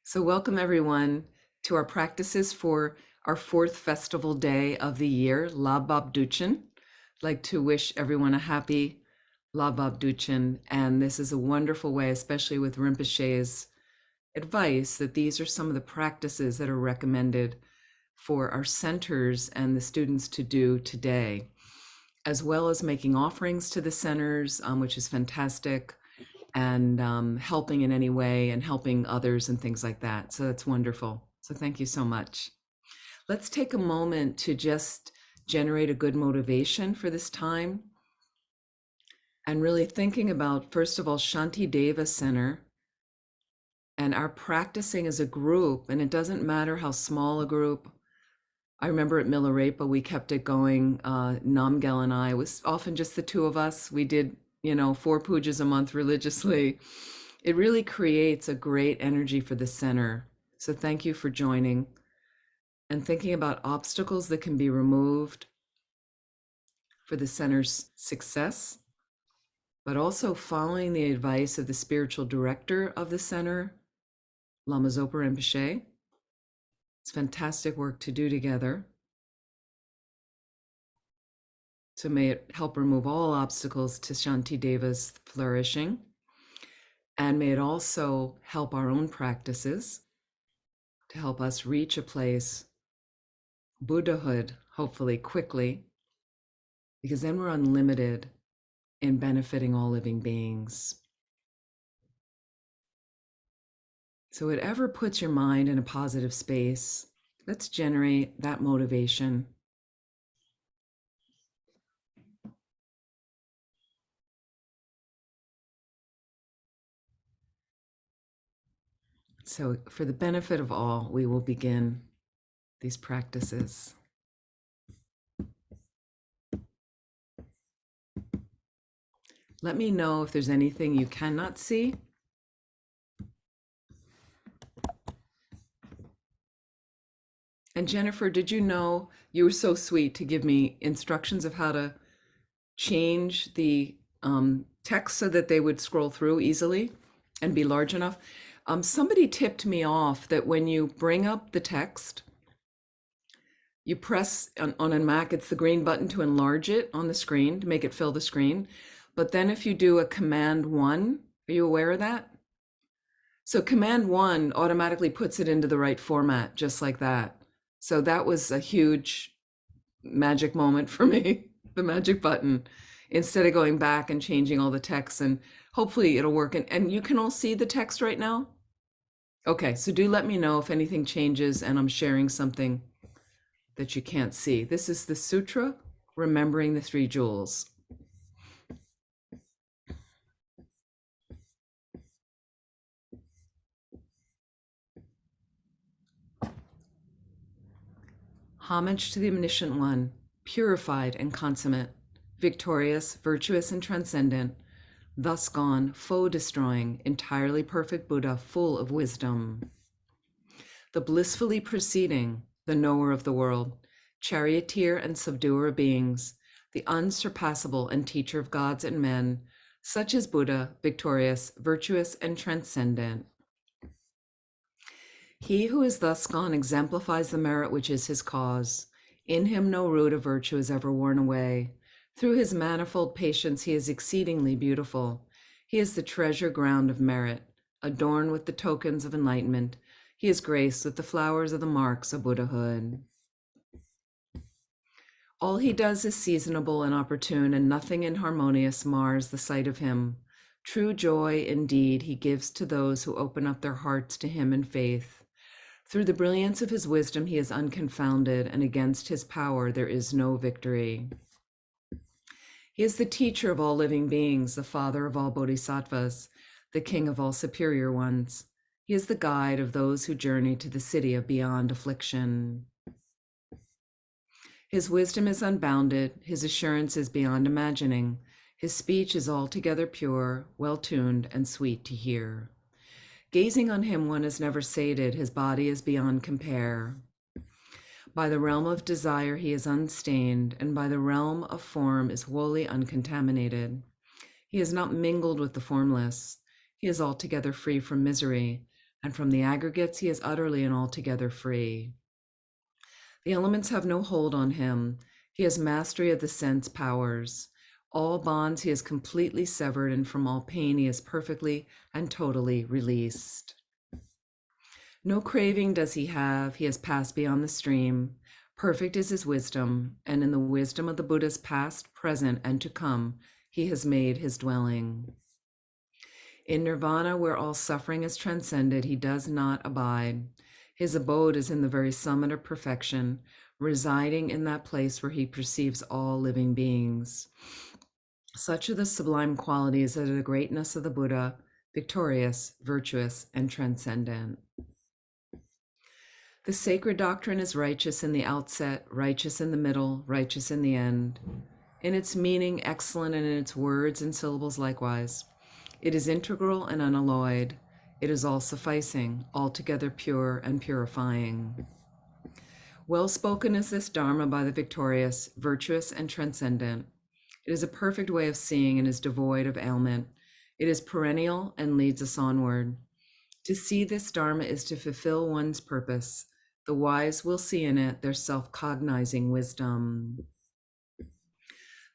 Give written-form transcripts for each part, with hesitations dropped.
So welcome everyone to our practices for our fourth festival day of the year, Lhabab Duchen. I'd like to wish everyone a happy Lhabab Duchen, and this is a wonderful way, especially with Rinpoche's advice, that these are some of the practices that are recommended for our centers and the students to do today, as well as making offerings to the centers, which is fantastic, and helping in any way and helping others and things like that. So that's wonderful. So thank you so much. Let's take a moment to just generate a good motivation for this time. And really thinking about, first of all, Shanti Deva Center and our practicing as a group. And it doesn't matter how small a group. I remember at Milarepa, we kept it going. Namgel and I, it was often just the two of us. We did 4 pujas a month religiously. It really creates a great energy for the center. So thank you for joining and thinking about obstacles that can be removed for the center's success, but also following the advice of the spiritual director of the center, Lama Zopa Rinpoche. It's fantastic work to do together. So may it help remove all obstacles to Shanti Deva's flourishing. And may it also help our own practices to help us reach a place, Buddhahood, hopefully quickly, because then we're unlimited in benefiting all living beings. So whatever puts your mind in a positive space, let's generate that motivation. So for the benefit of all, we will begin these practices. Let me know if there's anything you cannot see. And Jennifer, did you know, you were so sweet to give me instructions of how to change the text so that they would scroll through easily and be large enough. Somebody tipped me off that when you bring up the text, you press on a Mac, it's the green button to enlarge it on the screen, to make it fill the screen. But then if you do a Command 1, are you aware of that? So Command 1 automatically puts it into the right format, just like that. So that was a huge magic moment for me, the magic button, instead of going back and changing all the text, and hopefully it'll work. And you can all see the text right now? Okay, so do let me know if anything changes and I'm sharing something that you can't see. This is the Sutra, Remembering the Three Jewels. Homage to the Omniscient One, purified and consummate, victorious, virtuous, and transcendent, thus gone, foe-destroying, entirely perfect Buddha, full of wisdom. The blissfully proceeding, the knower of the world, charioteer and subduer of beings, the unsurpassable and teacher of gods and men, such as Buddha, victorious, virtuous, and transcendent. He who is thus gone exemplifies the merit which is his cause. In him no root of virtue is ever worn away. Through his manifold patience he is exceedingly beautiful. He is the treasure ground of merit, adorned with the tokens of enlightenment. He is graced with the flowers of the marks of Buddhahood. All he does is seasonable and opportune, and nothing inharmonious mars the sight of him. True joy, indeed, he gives to those who open up their hearts to him in faith. Through the brilliance of his wisdom, he is unconfounded, and against his power there is no victory. He is the teacher of all living beings, the father of all bodhisattvas, the king of all superior ones. He is the guide of those who journey to the city of beyond affliction. His wisdom is unbounded, his assurance is beyond imagining. His speech is altogether pure, well-tuned, and sweet to hear. Gazing on him, one is never sated, his body is beyond compare. By the realm of desire, he is unstained, and by the realm of form is wholly uncontaminated. He is not mingled with the formless. He is altogether free from misery, and from the aggregates he is utterly and altogether free. The elements have no hold on him. He has mastery of the sense powers. All bonds he has completely severed, and from all pain he is perfectly and totally released. No craving does he have. He has passed beyond the stream. Perfect is his wisdom, and in the wisdom of the Buddhas past, present, and to come, he has made his dwelling. In nirvana, where all suffering is transcended, he does not abide. His abode is in the very summit of perfection, residing in that place where he perceives all living beings. Such are the sublime qualities that are the greatness of the Buddha, victorious, virtuous, and transcendent. The sacred doctrine is righteous in the outset, righteous in the middle, righteous in the end. In its meaning, excellent, and in its words and syllables likewise. It is integral and unalloyed. It is all-sufficing, altogether pure and purifying. Well spoken is this Dharma by the victorious, virtuous, and transcendent. It is a perfect way of seeing and is devoid of ailment. It is perennial and leads us onward. To see this Dharma is to fulfill one's purpose. The wise will see in it their self-cognizing wisdom.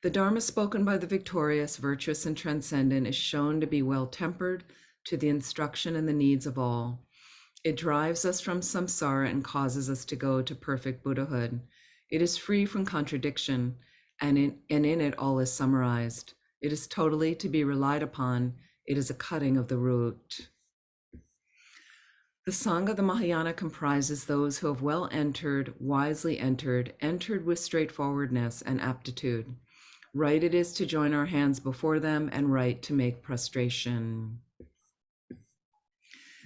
The Dharma spoken by the victorious, virtuous, and transcendent is shown to be well-tempered to the instruction and the needs of all. It drives us from samsara and causes us to go to perfect Buddhahood. It is free from contradiction, and in it all is summarized. It is totally to be relied upon. It is a cutting of the root. The Sangha of the Mahayana comprises those who have well entered, wisely entered with straightforwardness and aptitude. Right it is to join our hands before them, and right to make prostration.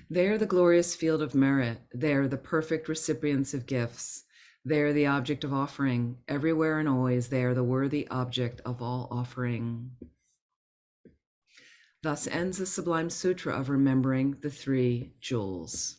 They are the glorious field of merit. They are the perfect recipients of gifts. They are the object of offering. Everywhere and always, they are the worthy object of all offering. Thus ends the Sublime Sutra of remembering the three jewels.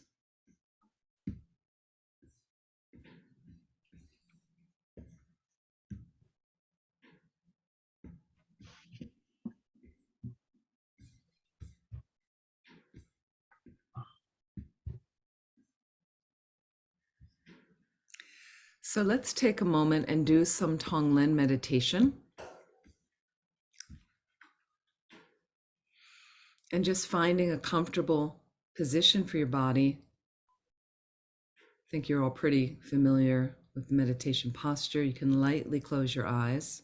So let's take a moment and do some Tonglen meditation. And just finding a comfortable position for your body. I think you're all pretty familiar with the meditation posture. You can lightly close your eyes.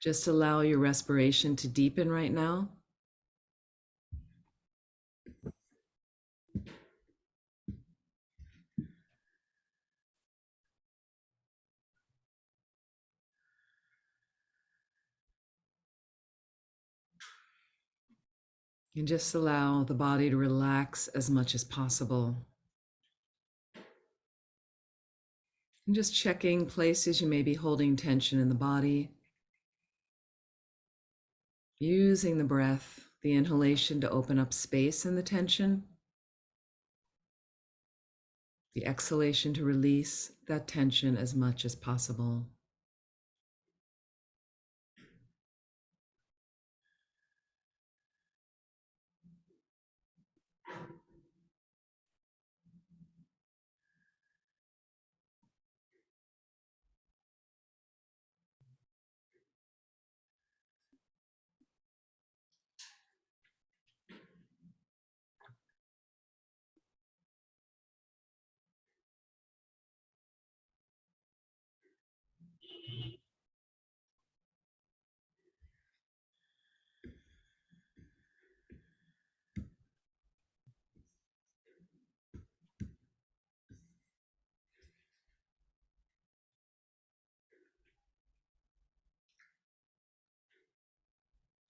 Just allow your respiration to deepen right now. And just allow the body to relax as much as possible. And just checking places you may be holding tension in the body. Using the breath, the inhalation to open up space in the tension. The exhalation to release that tension as much as possible.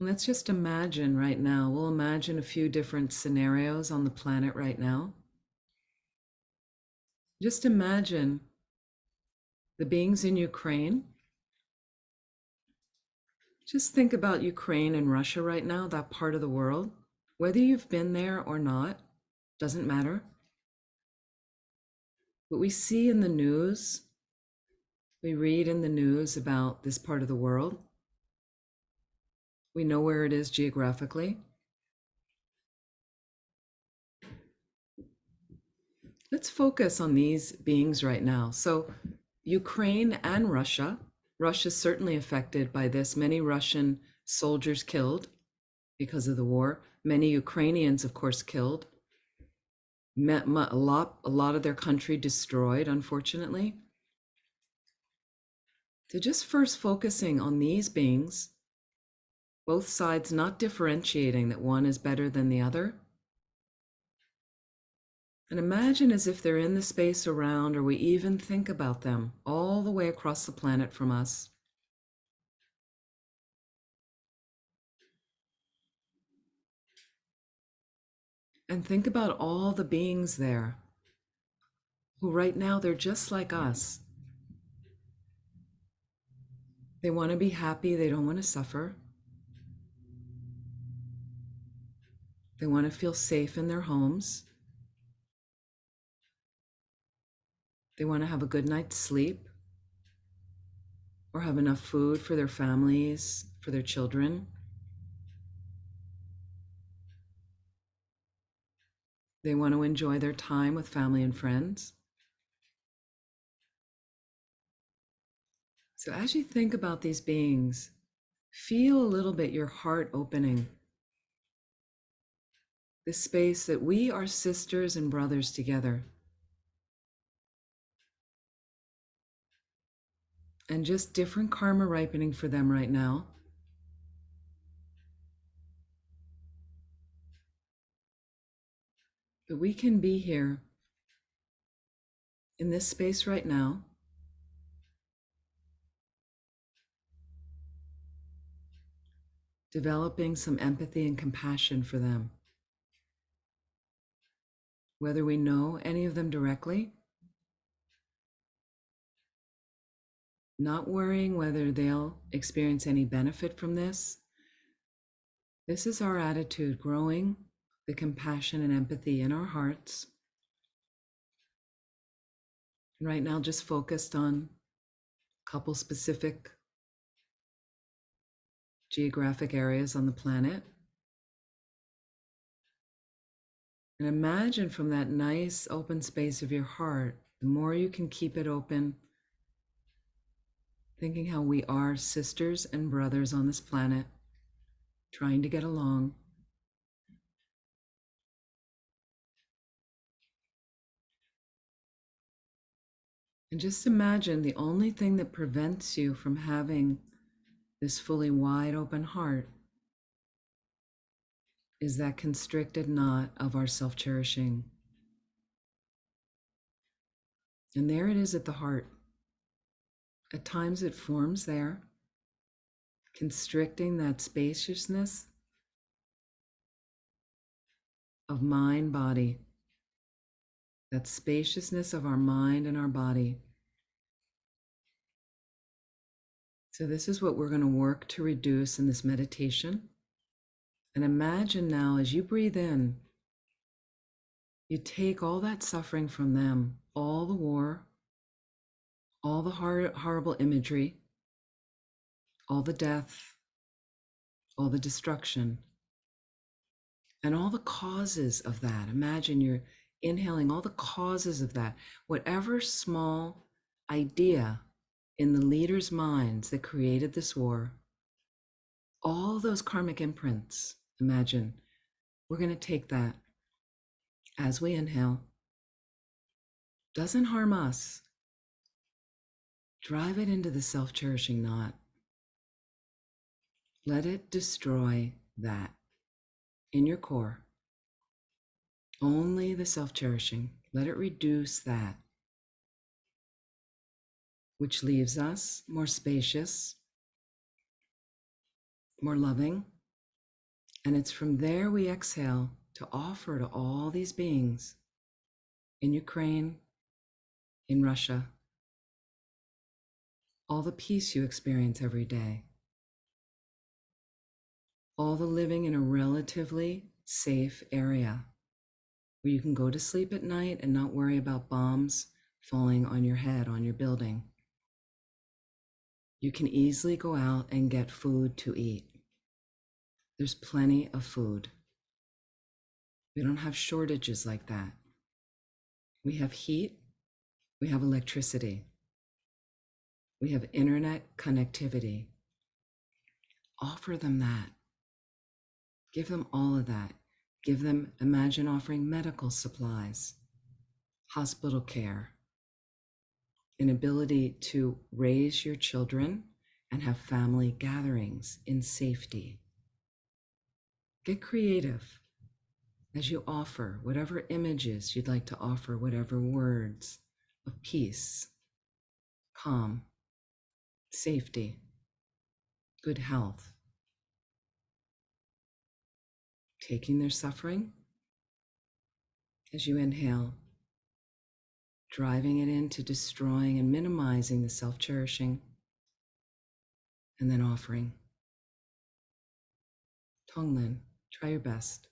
Let's just imagine right now. We'll imagine a few different scenarios on the planet right now. Just imagine the beings in Ukraine. Just think about Ukraine and Russia right now, that part of the world. Whether you've been there or not, doesn't matter. What we see in the news, We read in the news about this part of the world. We know where it is geographically. Let's focus on these beings right now. So, Ukraine and Russia. Russia's certainly affected by this. Many Russian soldiers killed because of the war. Many Ukrainians, of course, killed. A lot of their country destroyed, unfortunately. So just first focusing on these beings, both sides not differentiating that one is better than the other. And imagine as if they're in the space around, or we even think about them all the way across the planet from us. And think about all the beings there who right now they're just like us. They want to be happy, they don't want to suffer. They want to feel safe in their homes. They want to have a good night's sleep or have enough food for their families, for their children. They want to enjoy their time with family and friends. So as you think about these beings, feel a little bit your heart opening. This space that we are sisters and brothers together. And just different karma ripening for them right now. But we can be here in this space right now, developing some empathy and compassion for them. Whether we know any of them directly, not worrying whether they'll experience any benefit from this. This is our attitude, growing the compassion and empathy in our hearts. And right now, just focused on a couple specific geographic areas on the planet. And imagine from that nice open space of your heart, the more you can keep it open, thinking how we are sisters and brothers on this planet, trying to get along. And just imagine the only thing that prevents you from having this fully wide open heart is that constricted knot of our self-cherishing. And there it is at the heart. At times it forms there, constricting that spaciousness of mind, body, that spaciousness of our mind and our body. So this is what we're going to work to reduce in this meditation. And imagine now as you breathe in, you take all that suffering from them, all the war, all the horrible imagery, all the death, all the destruction, and all the causes of that. Imagine you're inhaling all the causes of that. Whatever small idea in the leaders' minds that created this war, all those karmic imprints, imagine, we're going to take that as we inhale. Doesn't harm us. Drive it into the self-cherishing knot. Let it destroy that in your core. Only the self-cherishing. Let it reduce that, which leaves us more spacious, more loving. And it's from there we exhale to offer to all these beings in Ukraine, in Russia, all the peace you experience every day, all the living in a relatively safe area where you can go to sleep at night and not worry about bombs falling on your head, on your building. You can easily go out and get food to eat. There's plenty of food. We don't have shortages like that. We have heat, we have electricity, we have internet connectivity. Offer them that. Give them all of that. Give them, imagine offering medical supplies, hospital care, an ability to raise your children and have family gatherings in safety. Get creative as you offer whatever images you'd like to offer, whatever words of peace, calm, safety, good health. Taking their suffering as you inhale, driving it into destroying and minimizing the self-cherishing, and then offering. Tonglen, try your best.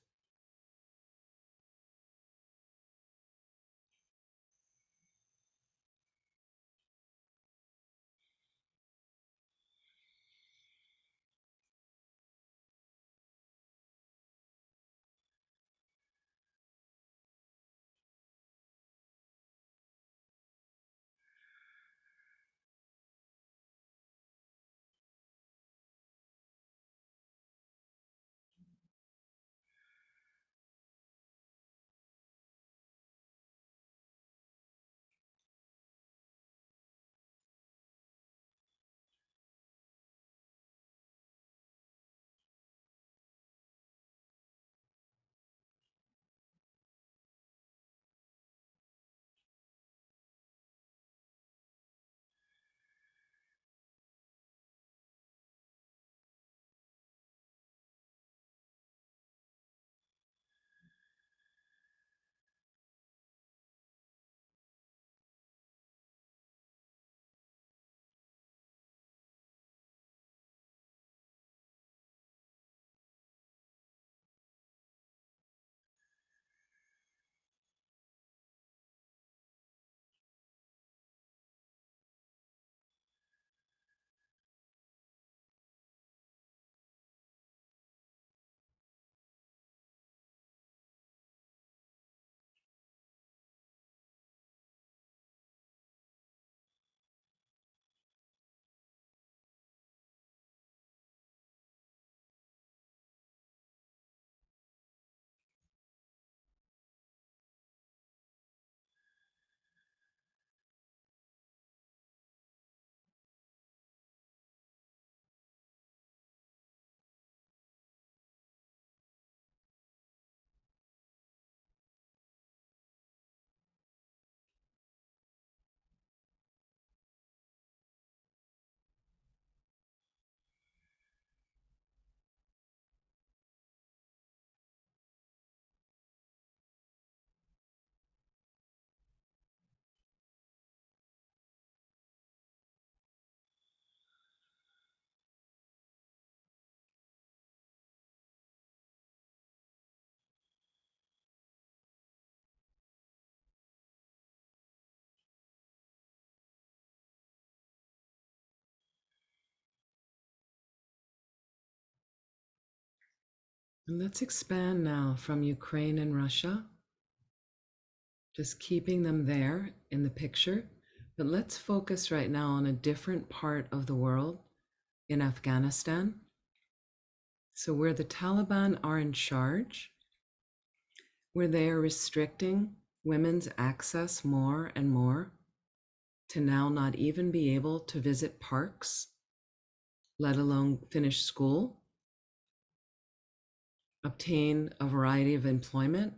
And let's expand now from Ukraine and Russia, just keeping them there in the picture. But let's focus right now on a different part of the world in Afghanistan. So, where the Taliban are in charge, where they are restricting women's access more and more to now not even be able to visit parks, let alone finish school, obtain a variety of employment,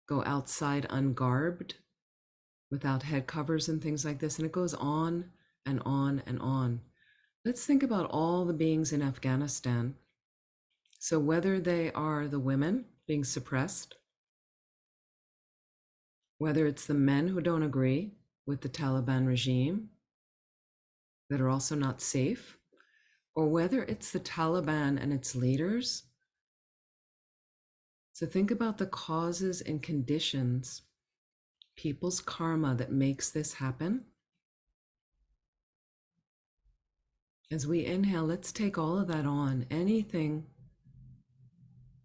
go outside ungarbed without head covers and things like this. And it goes on and on and on. Let's think about all the beings in Afghanistan. So, whether they are the women being suppressed, whether it's the men who don't agree with the Taliban regime that are also not safe, or whether it's the Taliban and its leaders. So, think about the causes and conditions, people's karma that makes this happen. As we inhale, let's take all of that on. Anything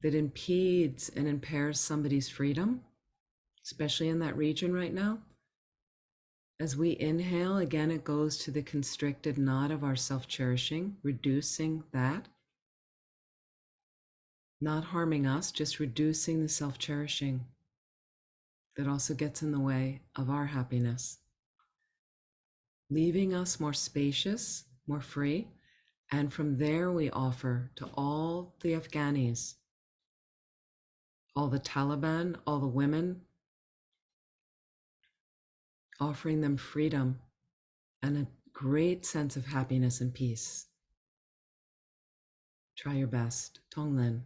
that impedes and impairs somebody's freedom, especially in that region right now. As we inhale, again, it goes to the constricted knot of our self-cherishing, reducing that, not harming us, just reducing the self-cherishing that also gets in the way of our happiness, leaving us more spacious, more free. And from there, we offer to all the Afghanis, all the Taliban, all the women, offering them freedom and a great sense of happiness and peace. Try your best. Tonglen.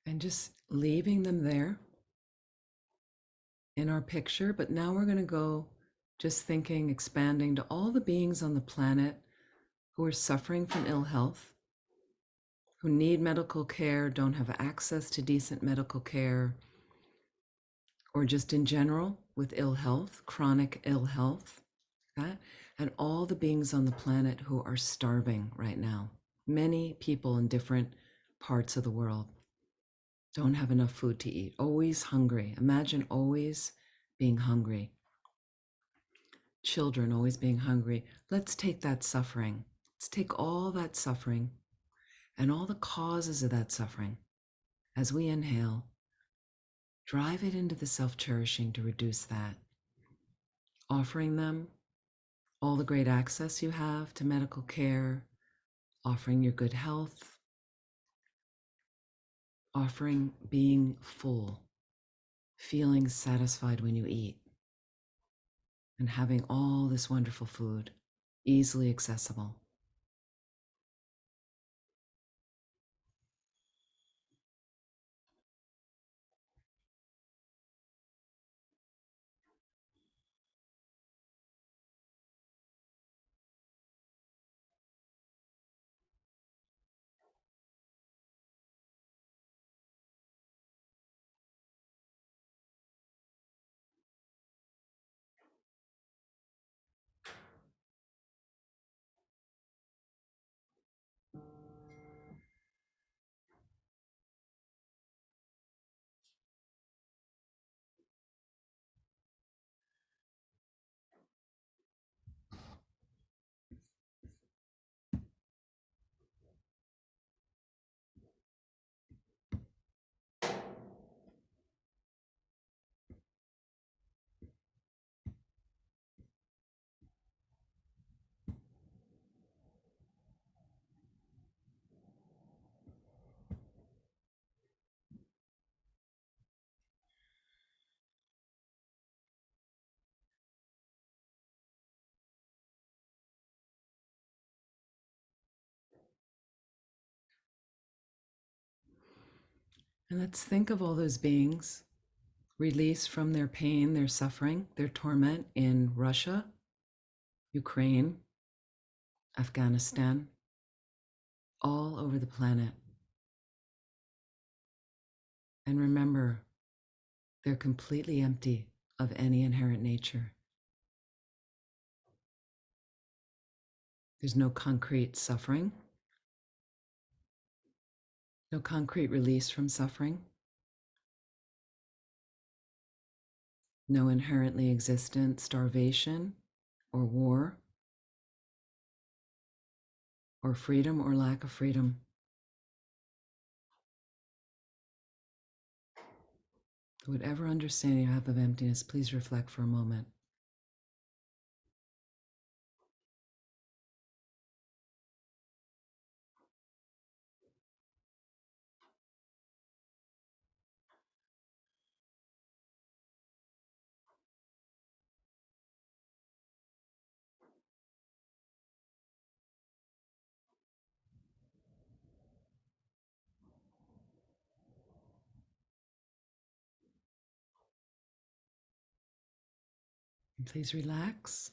And just leaving them there in our picture. But now we're going to go just thinking, expanding to all the beings on the planet who are suffering from ill health, who need medical care, don't have access to decent medical care, or just in general with ill health, chronic ill health, that, and all the beings on the planet who are starving right now. Many people in different parts of the world don't have enough food to eat, always hungry. Imagine always being hungry. Children always being hungry. Let's take that suffering. Let's take all that suffering and all the causes of that suffering as we inhale, drive it into the self-cherishing to reduce that, offering them all the great access you have to medical care, offering your good health, offering being full, feeling satisfied when you eat, and having all this wonderful food easily accessible. And let's think of all those beings released from their pain, their suffering, their torment in Russia, Ukraine, Afghanistan, all over the planet. And remember, they're completely empty of any inherent nature. There's no concrete suffering, no concrete release from suffering, no inherently existent starvation or war or freedom or lack of freedom. Whatever understanding you have of emptiness, please reflect for a moment. And please relax.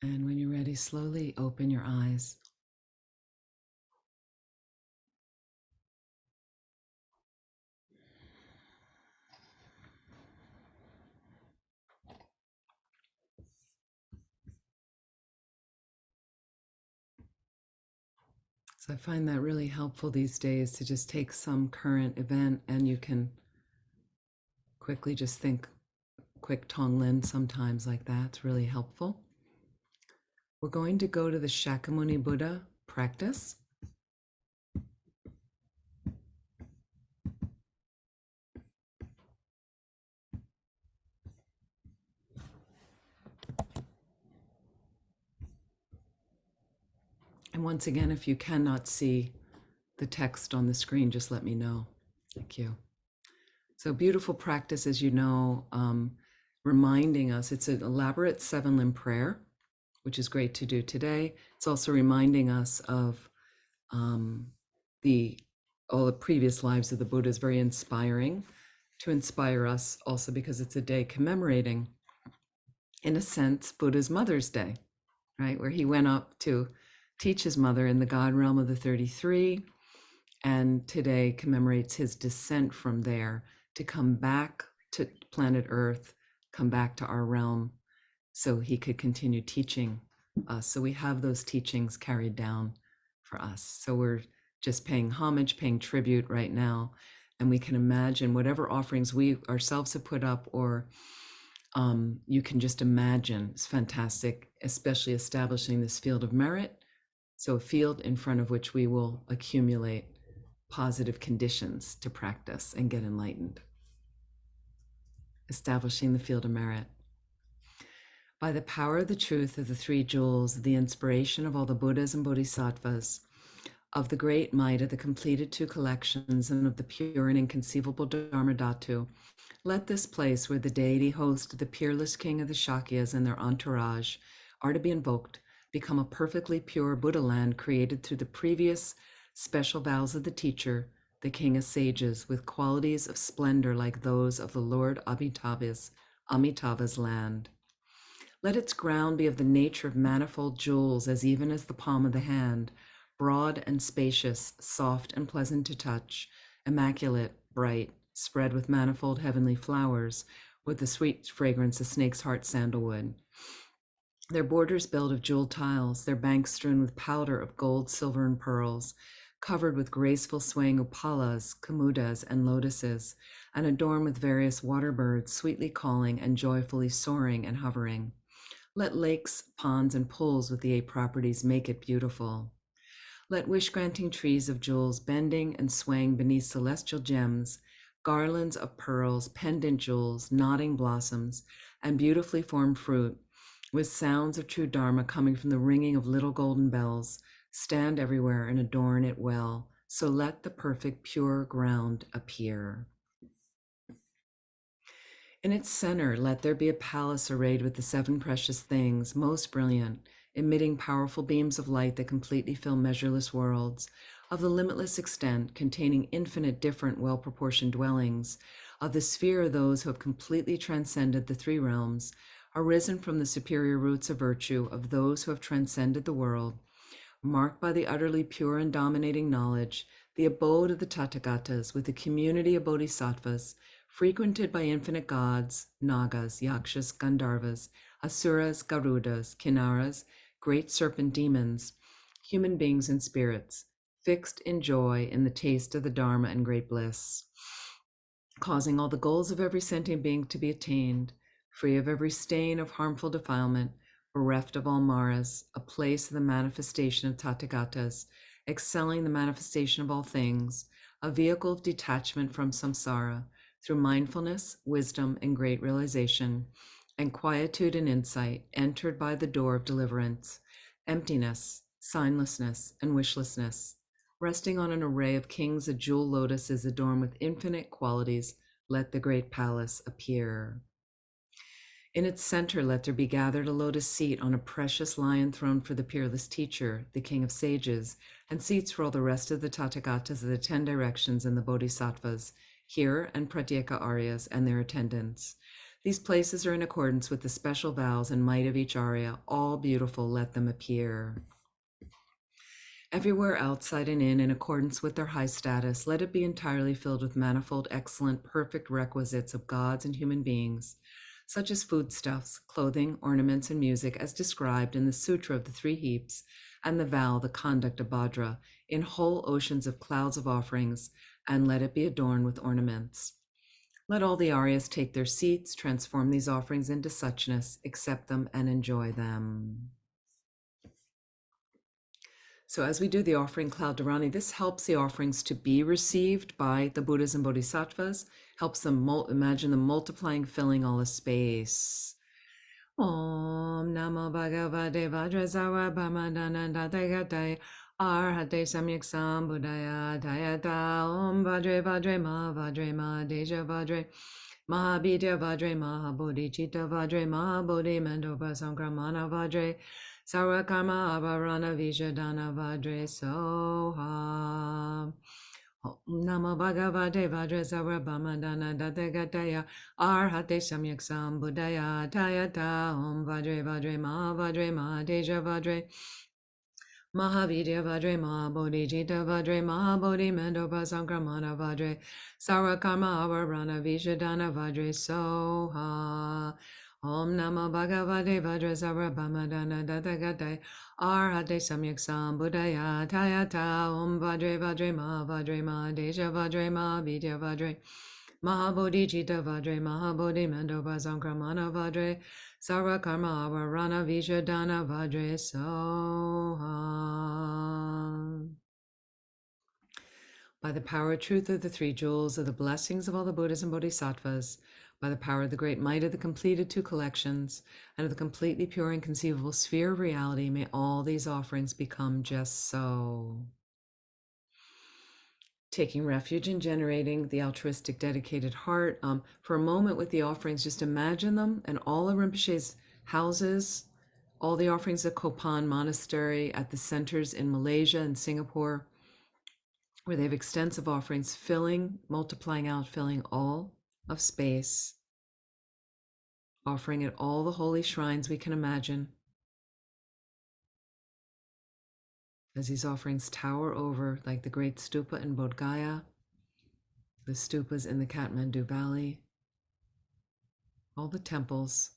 And when you're ready, slowly open your eyes. So I find that really helpful these days to just take some current event and you can quickly just think quick Tonglen sometimes like that. It's really helpful. We're going to go to the Shakyamuni Buddha practice. And once again, if you cannot see the text on the screen, just let me know. Thank you. So beautiful practice, as you know, reminding us, it's an elaborate 7-limb prayer, which is great to do today. It's also reminding us of all the previous lives of the Buddha is very inspiring to inspire us also because it's a day commemorating, in a sense, Buddha's Mother's Day, right? Where he went up to teach his mother in the God realm of the 33, and today commemorates his descent from there to come back to planet Earth, come back to our realm so he could continue teaching us. So we have those teachings carried down for us. So we're just paying homage, paying tribute right now. And we can imagine whatever offerings we ourselves have put up, or you can just imagine. It's fantastic, especially establishing this field of merit. So a field in front of which we will accumulate positive conditions to practice and get enlightened. Establishing the field of merit. By the power of the truth of the 3 jewels, the inspiration of all the Buddhas and Bodhisattvas, of the great might of the completed 2 collections, and of the pure and inconceivable Dharma Dhatu, let this place where the deity host the peerless king of the Shakyas and their entourage are to be invoked become a perfectly pure Buddha land created through the previous special vows of the teacher, the king of sages, with qualities of splendor like those of the Lord Amitabha's land. Let its ground be of the nature of manifold jewels, as even as the palm of the hand, broad and spacious, soft and pleasant to touch, immaculate, bright, spread with manifold heavenly flowers, with the sweet fragrance of snake's heart sandalwood. Their borders built of jeweled tiles, their banks strewn with powder of gold, silver, and pearls, covered with graceful swaying upalas, kamudas, and lotuses, and adorned with various water birds, sweetly calling and joyfully soaring and hovering. Let lakes, ponds, and pools with the 8 properties make it beautiful. Let wish-granting trees of jewels bending and swaying beneath celestial gems, garlands of pearls, pendant jewels, nodding blossoms, and beautifully formed fruit, with sounds of true Dharma coming from the ringing of little golden bells, stand everywhere and adorn it well. So let the perfect pure ground appear. In its center, let there be a palace arrayed with the 7 precious things, most brilliant, emitting powerful beams of light that completely fill measureless worlds. of the limitless extent containing infinite different well-proportioned dwellings, of the sphere of those who have completely transcended the three realms, arisen from the superior roots of virtue of those who have transcended the world, marked by the utterly pure and dominating knowledge, the abode of the Tathagatas with the community of bodhisattvas, frequented by infinite gods, nagas, yakshas, gandharvas, asuras, garudas, kinnaras, great serpent demons, human beings and spirits, fixed in joy in the taste of the Dharma and great bliss, causing all the goals of every sentient being to be attained, free of every stain of harmful defilement, bereft of all maras, a place of the manifestation of Tathagatas, excelling the manifestation of all things, a vehicle of detachment from samsara, through mindfulness, wisdom, and great realization, and quietude and insight, entered by the door of deliverance, emptiness, signlessness, and wishlessness. Resting on an array of kings, a jewel lotus is adorned with infinite qualities. Let the great palace appear. In its center, let there be gathered a lotus seat on a precious lion throne for the peerless teacher, the king of sages, and seats for all the rest of the Tathagatas of the 10 directions and the bodhisattvas, here and Pratyeka Aryas and their attendants. These places are in accordance with the special vows and might of each Arya. All beautiful, let them appear. Everywhere outside and in accordance with their high status, let it be entirely filled with manifold, excellent, perfect requisites of gods and human beings, such as foodstuffs, clothing, ornaments, and music, as described in the Sutra of the Three Heaps and the vow, the conduct of Bhadra, in whole oceans of clouds of offerings, and let it be adorned with ornaments. Let all the Aryas take their seats, transform these offerings into suchness, accept them, and enjoy them. So as we do the offering cloud Dharani, this helps the offerings to be received by the Buddhas and Bodhisattvas, helps them imagine them multiplying, filling all the space. Om Namo Bhagavate Vajrasattva Brahmadananda Tathagate Arhate Samyak Sambuddhaya Tayata Om Vajre Vajre Ma Deja Vajre Mahabhidya Vajre Mahabodhicitta Vajre Mahabodhi Mandopa Sankramana Vajre Sarvakarma Avarana Vijadana Vajre Soha. Om Namo Bhagavate Vajrasattva Brahmadana Tathagata Arhate Samyak Sambuddhaya Tayata Om Vajre Vajre Ma Deja Vajre Mahavidya Vajre Mahabodhicitta Vajre Mahabodhi Mandopa Sankramana Vajre Sarvakarma Avarana Vijadana Vajre Soha. Om Namo Bhagavate Vajrasattva Brahmadana Tathagata Arhate Samyak Sambuddhaya Tayata Om Vajre Vajre Ma Deja Vajre Mahavidya Vajre Mahabodhicitta Vajre Mahabodhi Mandopa Sankramana Vajre Sarvakarma Avarana Vijadana Vajre Soha. By the power and truth of the three jewels of the blessings of all the Buddhas and Bodhisattvas, by the power of the great might of the completed two collections, and of the completely pure and conceivable sphere of reality, may all these offerings become just so. Taking refuge in generating the altruistic dedicated heart. For a moment with the offerings, just imagine them and all of Rinpoche's houses, all the offerings at Kopan Monastery, at the centers in Malaysia and Singapore, where they have extensive offerings, filling, multiplying out, filling all of space, offering at all the holy shrines we can imagine. As these offerings tower over, like the great stupa in Bodh Gaya, the stupas in the Kathmandu Valley, all the temples,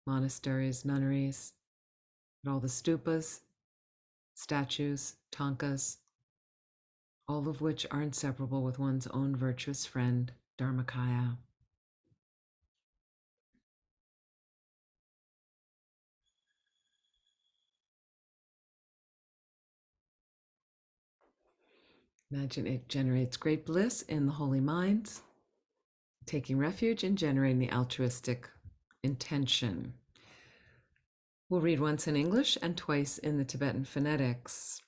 monasteries, nunneries, and all the stupas, statues, tankas, all of which are inseparable with one's own virtuous friend, Dharmakaya. Imagine it generates great bliss in the holy minds, taking refuge in generating the altruistic intention. We'll read once in English and twice in the Tibetan phonetics.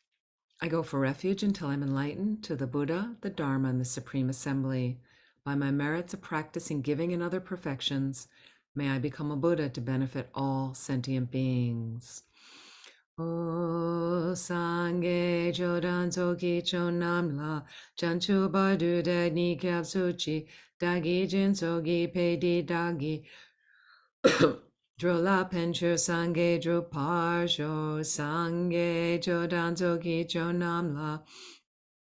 I go for refuge until I'm enlightened to the Buddha, the Dharma, and the Supreme Assembly. By my merits of practicing giving and other perfections, may I become a Buddha to benefit all sentient beings. O Sangye Jodan Soki Chonam La Chanchu Badu De Ni Kyab Suchi Dagi Jin Sogi Pedi Dagi Drola Penchu Sangye Dru Parsho Sangye Jodan Soki Chonam La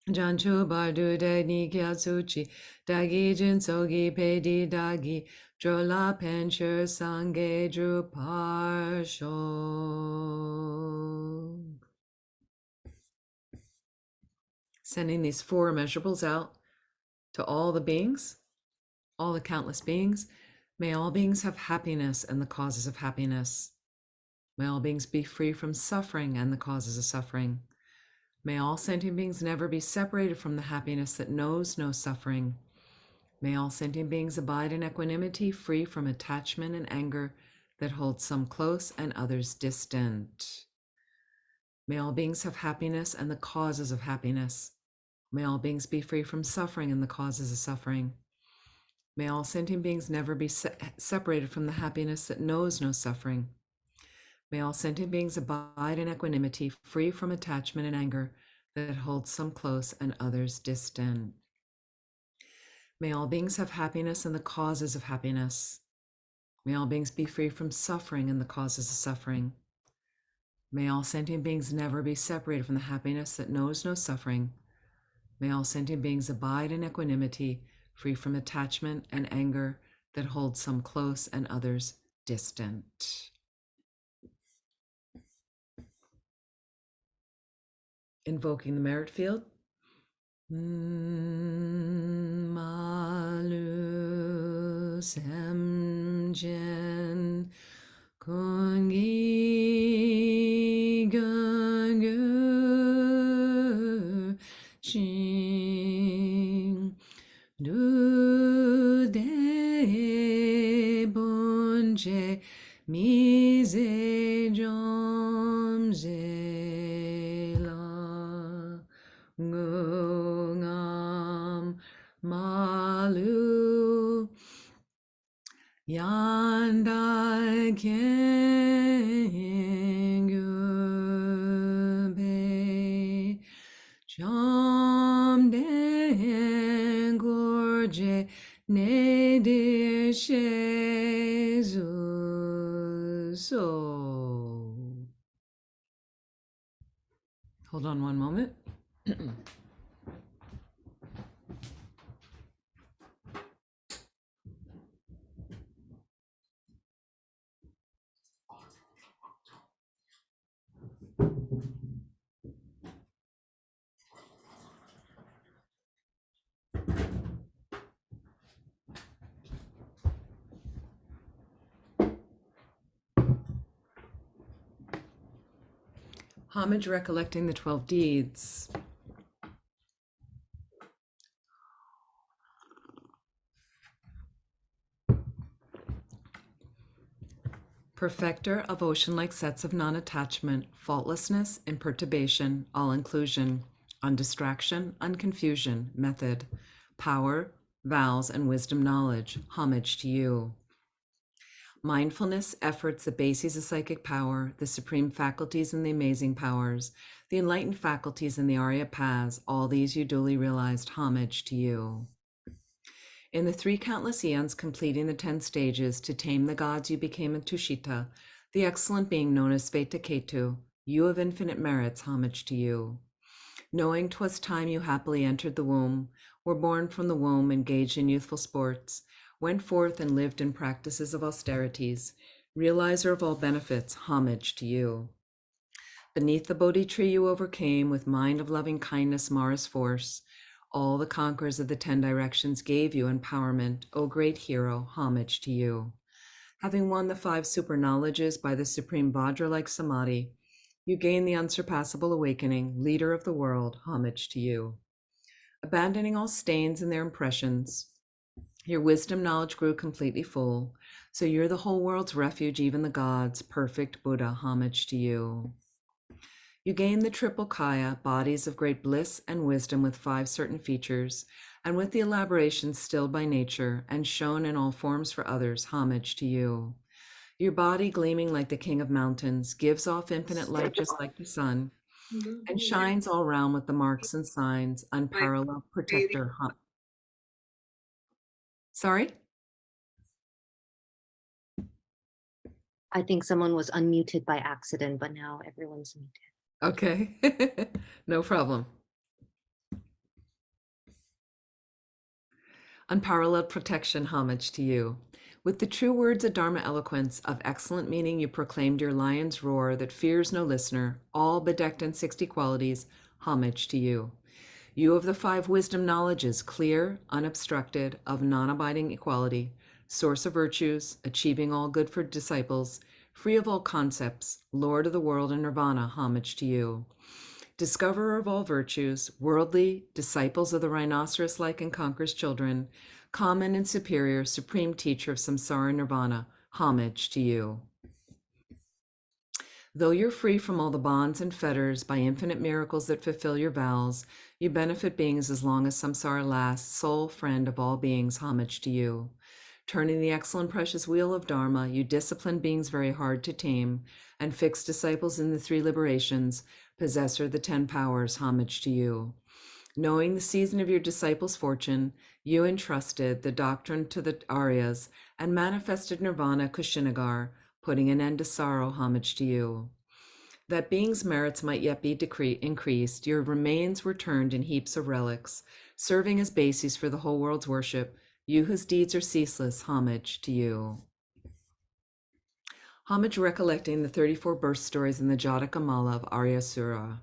Janchu Bardu De Ni Kyab Suchi Dagi Jin Sogi Pedi Dagi Drola Penchu Sangye Dru Parsho. Sending these four immeasurables out to all the beings, all the countless beings. May all beings have happiness and the causes of happiness. May all beings be free from suffering and the causes of suffering. May all sentient beings never be separated from the happiness that knows no suffering. May all sentient beings abide in equanimity, free from attachment and anger that holds some close and others distant. May all beings have happiness and the causes of happiness. May all beings be free from suffering and the causes of suffering. May all sentient beings never be separated from the happiness that knows no suffering. May all sentient beings abide in equanimity, free from attachment and anger that holds some close and others distant. May all beings have happiness and the causes of happiness. May all beings be free from suffering and the causes of suffering. May all sentient beings never be separated from the happiness that knows no suffering. May all sentient beings abide in equanimity, free from attachment and anger that holds some close and others distant. Invoking the merit field. Malu Semjen Kongi Gungur Ching Du De Bunje Mise Jomze La Ngam Malu Yandai Kengurbe Chom Den Gorje Nedir Shezu So. Hold on one moment. Homage recollecting the 12 deeds. Perfecter of ocean-like sets of non-attachment, faultlessness, imperturbation, all-inclusion, undistraction, unconfusion, method, power, vows, and wisdom knowledge, homage to you. Mindfulness, efforts, the bases of psychic power, the supreme faculties and the amazing powers, the enlightened faculties and the Arya paths, all these you duly realized, homage to you. In the 3 countless eons completing the 10 stages to tame the gods, you became a Tushita, the excellent being known as Sveta-Ketu, you of infinite merits, homage to you. Knowing 'twas time you happily entered the womb, were born from the womb, engaged in youthful sports, went forth and lived in practices of austerities, realizer of all benefits, homage to you. Beneath the Bodhi tree you overcame with mind of loving kindness, Mara's force. All the conquerors of the 10 directions gave you empowerment, O great hero, homage to you. Having won the 5 super knowledges by the supreme Vajra-like Samadhi, you gained the unsurpassable awakening, leader of the world, homage to you. Abandoning all stains and their impressions, your wisdom knowledge grew completely full, so you're the whole world's refuge, even the gods, perfect Buddha, homage to you. You gained the triple kaya, bodies of great bliss and wisdom with 5 certain features, and with the elaborations stilled by nature and shown in all forms for others, homage to you. Your body, gleaming like the king of mountains, gives off infinite light just like the sun, and shines all round with the marks and signs, unparalleled protector. Sorry? I think someone was unmuted by accident, but now everyone's muted. Okay, no problem. Unparalleled protection, homage to you. With the true words of Dharma eloquence of excellent meaning, you proclaimed your lion's roar that fears no listener, all bedecked in 60 qualities, homage to you. You of the 5 wisdom knowledges, clear, unobstructed, of non-abiding equality, source of virtues, achieving all good for disciples, free of all concepts, Lord of the world and nirvana, homage to you. Discoverer of all virtues, worldly, disciples of the rhinoceros-like and conquers children, common and superior, supreme teacher of samsara and nirvana, homage to you. Though you're free from all the bonds and fetters by infinite miracles that fulfill your vows, you benefit beings as long as samsara lasts, sole friend of all beings, homage to you. Turning the excellent precious wheel of Dharma, you discipline beings very hard to tame, and fix disciples in the 3 liberations, possessor of the 10 powers, homage to you. Knowing the season of your disciples' fortune, you entrusted the doctrine to the Aryas and manifested nirvana Kushinagar, putting an end to sorrow, homage to you. That beings' merits might yet be increased, your remains were turned in heaps of relics, serving as bases for the whole world's worship, you whose deeds are ceaseless, homage to you. Homage recollecting the 34 birth stories in the Jataka Mala of Aryasura.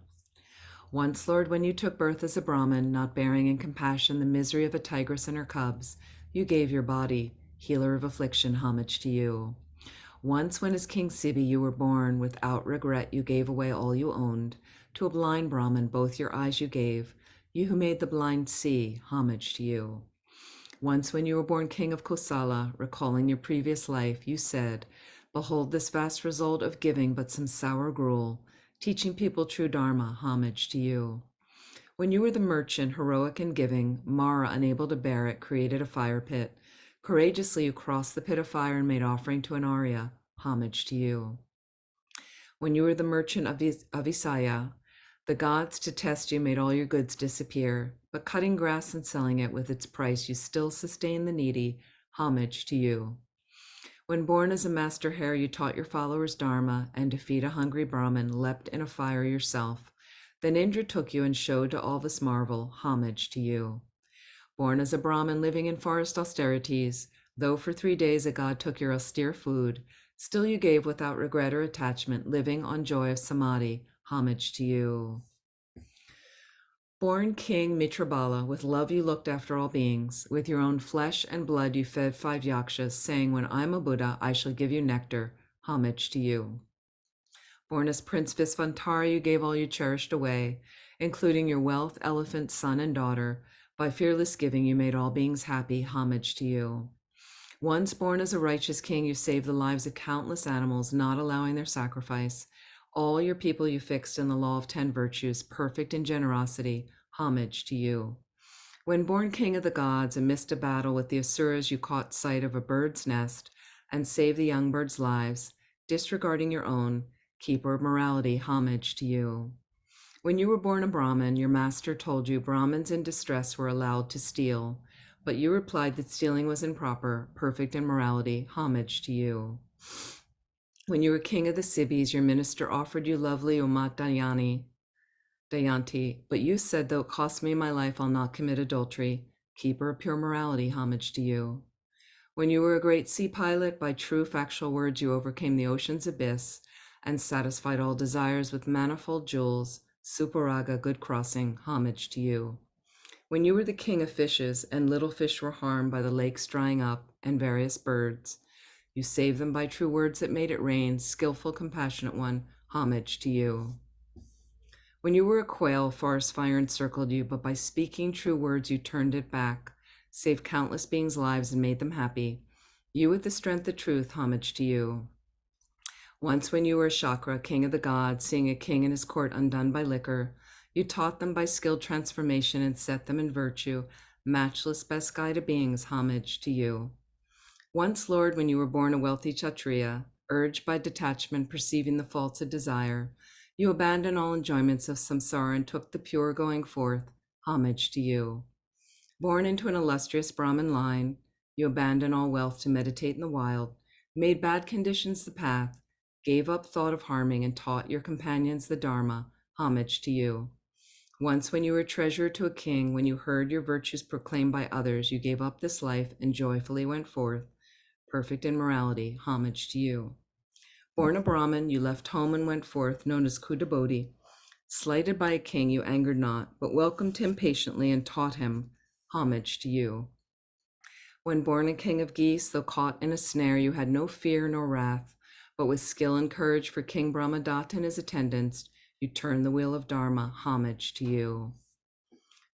Once, Lord, when you took birth as a Brahmin, not bearing in compassion the misery of a tigress and her cubs, you gave your body, healer of affliction, homage to you. Once, when as King Sibi you were born, without regret you gave away all you owned. To a blind Brahmin both your eyes you gave, you who made the blind see, homage to you. Once, when you were born King of Kosala, recalling your previous life, you said, behold this vast result of giving but some sour gruel, teaching people true Dharma, homage to you. When you were the merchant, heroic in giving, Mara, unable to bear it, created a fire pit. Courageously you crossed the pit of fire and made offering to an Arya, homage to you. When you were the merchant of Isaya, the gods to test you made all your goods disappear, but cutting grass and selling it with its price, you still sustain the needy, homage to you. When born as a master hare, you taught your followers Dharma, and to feed a hungry Brahmin, leapt in a fire yourself. Then Indra took you and showed to all this marvel, homage to you. Born as a Brahmin living in forest austerities, though for 3 days a god took your austere food, still you gave without regret or attachment, living on joy of samadhi, homage to you. Born King Mitrabala, with love you looked after all beings. With your own flesh and blood you fed 5 yakshas, saying, when I'm a Buddha, I shall give you nectar, homage to you. Born as Prince Visvantara, you gave all you cherished away, including your wealth, elephant, son, and daughter. By fearless giving, you made all beings happy, homage to you. Once born as a righteous king, you saved the lives of countless animals, not allowing their sacrifice. All your people you fixed in the law of 10 virtues, perfect in generosity, homage to you. When born king of the gods, amidst a battle with the asuras, you caught sight of a bird's nest and saved the young birds' lives, disregarding your own, keeper of morality, homage to you. When you were born a Brahmin, your master told you Brahmins in distress were allowed to steal, but you replied that stealing was improper, perfect in morality, homage to you. When you were king of the Sibis, your minister offered you lovely Dayanti, but you said, though it cost me my life, I'll not commit adultery, keeper of pure morality, homage to you. When you were a great sea pilot, by true factual words you overcame the ocean's abyss and satisfied all desires with manifold jewels, Suparaga, good crossing, homage to you. When you were the king of fishes and little fish were harmed by the lakes drying up and various birds, you saved them by true words that made it rain, skillful, compassionate one, homage to you. When you were a quail, forest fire encircled you, but by speaking true words you turned it back, saved countless beings' lives and made them happy. You with the strength of truth, homage to you. Once when you were a Shakra, king of the gods, seeing a king and his court undone by liquor, you taught them by skilled transformation and set them in virtue, matchless best guide of beings, homage to you. Once, Lord, when you were born a wealthy Kshatriya, urged by detachment, perceiving the faults of desire, you abandoned all enjoyments of samsara and took the pure going forth. Homage to you. Born into an illustrious Brahmin line, you abandoned all wealth to meditate in the wild, made bad conditions the path, gave up thought of harming, and taught your companions the Dharma. Homage to you. Once, when you were treasurer to a king, when you heard your virtues proclaimed by others, you gave up this life and joyfully went forth, perfect in morality. Homage to you. Born a Brahmin, you left home and went forth, known as Kudabodhi. Slighted by a king, you angered not, but welcomed him patiently and taught him. Homage to you. When born a king of geese, though caught in a snare, you had no fear nor wrath, but with skill and courage for King Brahmadatta and his attendants, you turned the wheel of Dharma. Homage to you.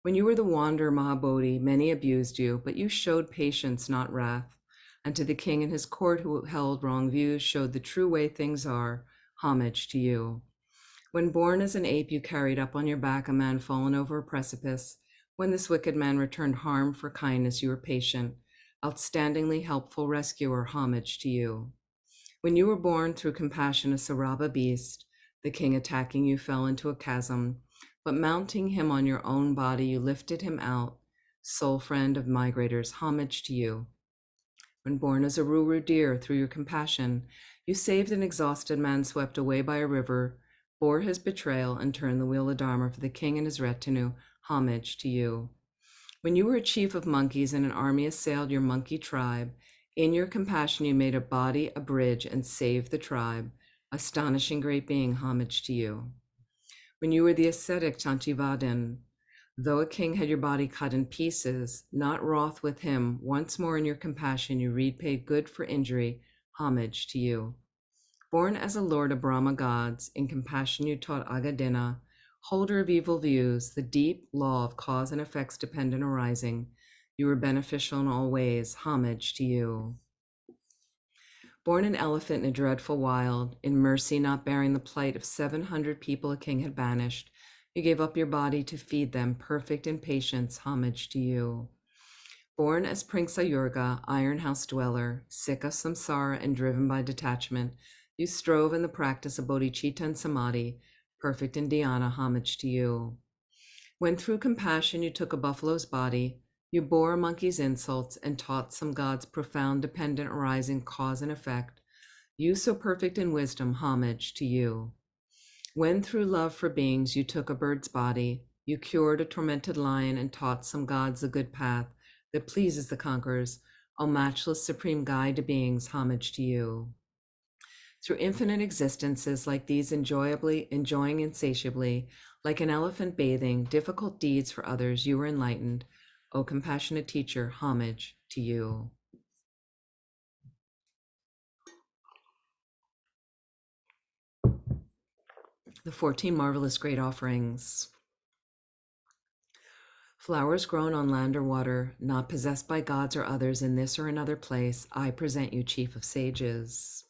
When you were the wanderer Mahabodhi, many abused you, but you showed patience, not wrath. And to the king and his court who held wrong views, showed the true way things are. Homage to you. When born as an ape, you carried up on your back a man fallen over a precipice. When this wicked man returned harm for kindness, you were patient, outstandingly helpful rescuer. Homage to you. When you were born through compassion a Saraba beast, the king attacking you fell into a chasm, but mounting him on your own body, you lifted him out. Soul friend of migrators, homage to you. When born as a Ruru deer through your compassion, you saved an exhausted man swept away by a river, bore his betrayal, and turned the wheel of Dharma for the king and his retinue. Homage to you. When you were a chief of monkeys and an army assailed your monkey tribe, in your compassion you made a body a bridge and saved the tribe. Astonishing great being, homage to you. When you were the ascetic Chantivadin, though a king had your body cut in pieces, not wroth with him, once more in your compassion you repaid good for injury. Homage to you. Born as a lord of Brahma gods, in compassion you taught Agadina, holder of evil views, the deep law of cause and effects dependent arising. You were beneficial in all ways. Homage to you. Born an elephant in a dreadful wild, in mercy not bearing the plight of 700 people a king had banished, you gave up your body to feed them, perfect in patience. Homage to you. Born as Prinksayurga, iron house dweller, sick of samsara and driven by detachment, you strove in the practice of bodhicitta and samadhi, perfect in dhyana. Homage to you. When through compassion you took a buffalo's body, you bore a monkey's insults and taught some god's profound dependent arising cause and effect, you so perfect in wisdom. Homage to you. When through love for beings you took a bird's body, you cured a tormented lion and taught some gods the good path that pleases the conquerors. O matchless supreme guide to beings, homage to you. Through infinite existences like these, enjoying insatiably, like an elephant bathing, difficult deeds for others, you were enlightened. O compassionate teacher, homage to you. The 14 marvelous great offerings. Flowers grown on land or water, not possessed by gods or others in this or another place, I present you, chief of sages.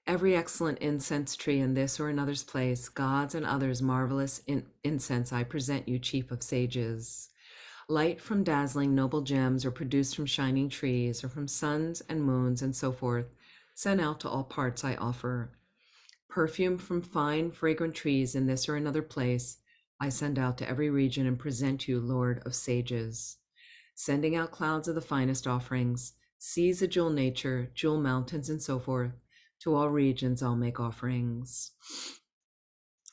Every excellent incense tree in this or another's place, gods and others marvelous incense, I present you, chief of sages. Light from dazzling noble gems, or produced from shining trees, or from suns and moons and so forth, sent out to all parts I offer. Perfume from fine, fragrant trees in this or another place, I send out to every region and present you, Lord of sages. Sending out clouds of the finest offerings, seas of jewel nature, jewel mountains, and so forth, to all regions I'll make offerings.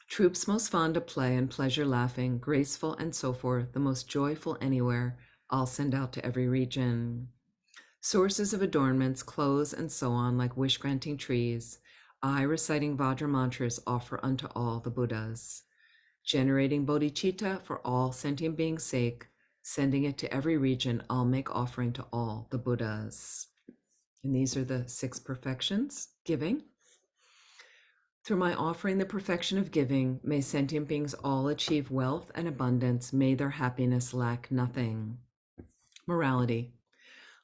Troops most fond of play and pleasure laughing, graceful and so forth, the most joyful anywhere, I'll send out to every region. Sources of adornments, clothes, and so on, like wish-granting trees, I, reciting Vajra mantras, offer unto all the Buddhas. Generating bodhicitta for all sentient beings' sake, sending it to every region, I'll make offering to all the Buddhas. And these are the 6 perfections. Giving. Through my offering the perfection of giving, may sentient beings all achieve wealth and abundance. May their happiness lack nothing. Morality.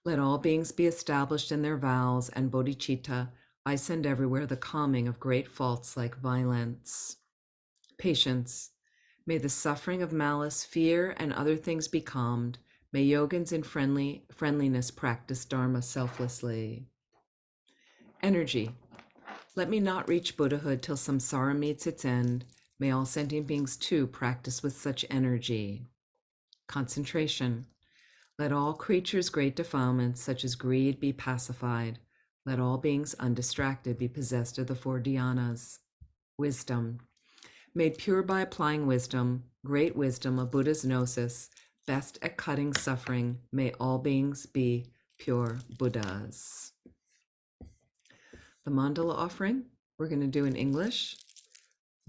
Let all beings be established in their vows, and bodhicitta, I send everywhere the calming of great faults like violence. Patience. May the suffering of malice, fear, and other things be calmed. May yogins in friendliness practice Dharma selflessly. Energy. Let me not reach Buddhahood till samsara meets its end. May all sentient beings too practice with such energy. Concentration. Let all creatures' great defilements, such as greed, be pacified. Let all beings undistracted be possessed of the 4 dhyanas. Wisdom. Made pure by applying wisdom, great wisdom of Buddha's gnosis, best at cutting suffering, may all beings be pure Buddhas. The mandala offering, we're going to do in English.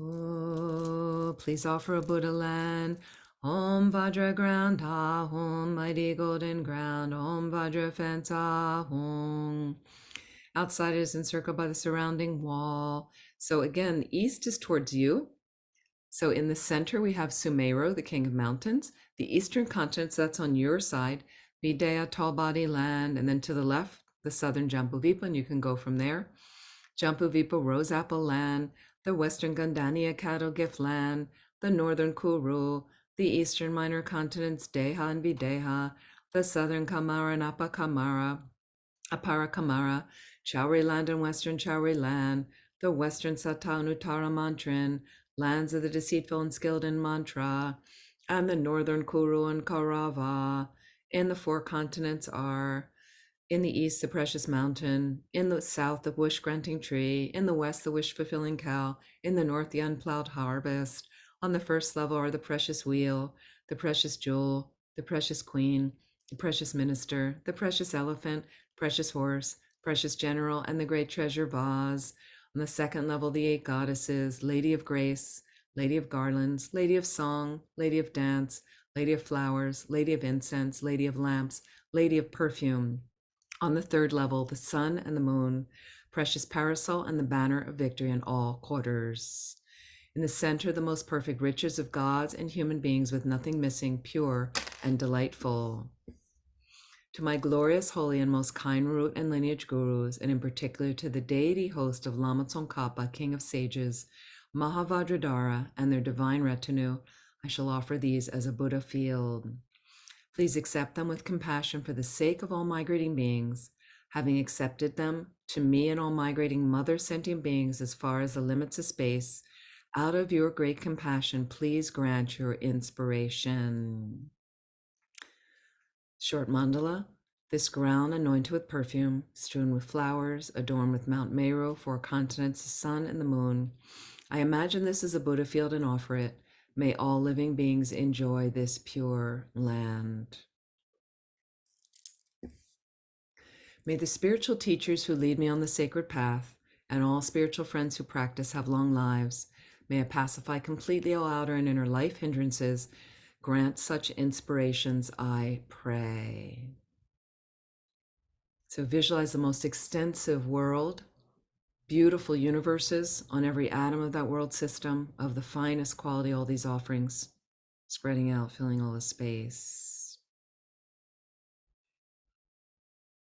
Oh, please offer a Buddha land. Om Vajra ground, ah Om, mighty golden ground. Om Vajra fence, ah Om. Outside is encircled by the surrounding wall. So again, east is towards you. So in the center, we have Sumeru, the king of mountains. The eastern continent, so that's on your side. Videha, tall body land. And then to the left, the southern Jambuvipa, and you can go from there. Jambuvipa, rose apple land. The western Gandhania, cattle gift land. The northern Kuru. The eastern minor continents, Deha and Videha. The southern Kamara and Apara Kamara. Chowri land and western Chowri land. The western Satanuttara Mantrin, lands of the deceitful and skilled in mantra, and the northern Kuru and Kaurava. In the 4 continents are in the east, the precious mountain, in the south, the wish granting tree, in the west, the wish fulfilling cow, in the north, the unplowed harvest. On the first level are the precious wheel, the precious jewel, the precious queen, the precious minister, the precious elephant, precious horse, precious general, and the great treasure vase. On the second level, the 8 goddesses, Lady of Grace, Lady of Garlands, Lady of Song, Lady of Dance, Lady of Flowers, Lady of Incense, Lady of Lamps, Lady of Perfume. On the third level, the sun and the moon, precious parasol and the banner of victory in all quarters. In the center, the most perfect riches of gods and human beings with nothing missing, pure and delightful. To my glorious, holy, and most kind root and lineage gurus, and in particular to the deity host of Lama Tsongkhapa, king of sages, Mahavajradhara, and their divine retinue, I shall offer these as a Buddha field. Please accept them with compassion for the sake of all migrating beings. Having accepted them, to me and all migrating mother sentient beings as far as the limits of space, out of your great compassion, please grant your inspiration. Short mandala. This ground anointed with perfume, strewn with flowers, adorned with Mount Meru, 4 continents, the sun and the moon. I imagine this is a Buddha field and offer it. May all living beings enjoy this pure land. May the spiritual teachers who lead me on the sacred path and all spiritual friends who practice have long lives. May I pacify completely all outer and inner life hindrances. Grant such inspirations, I pray. So visualize the most extensive world, beautiful universes on every atom of that world system, of the finest quality, all these offerings, spreading out, filling all the space.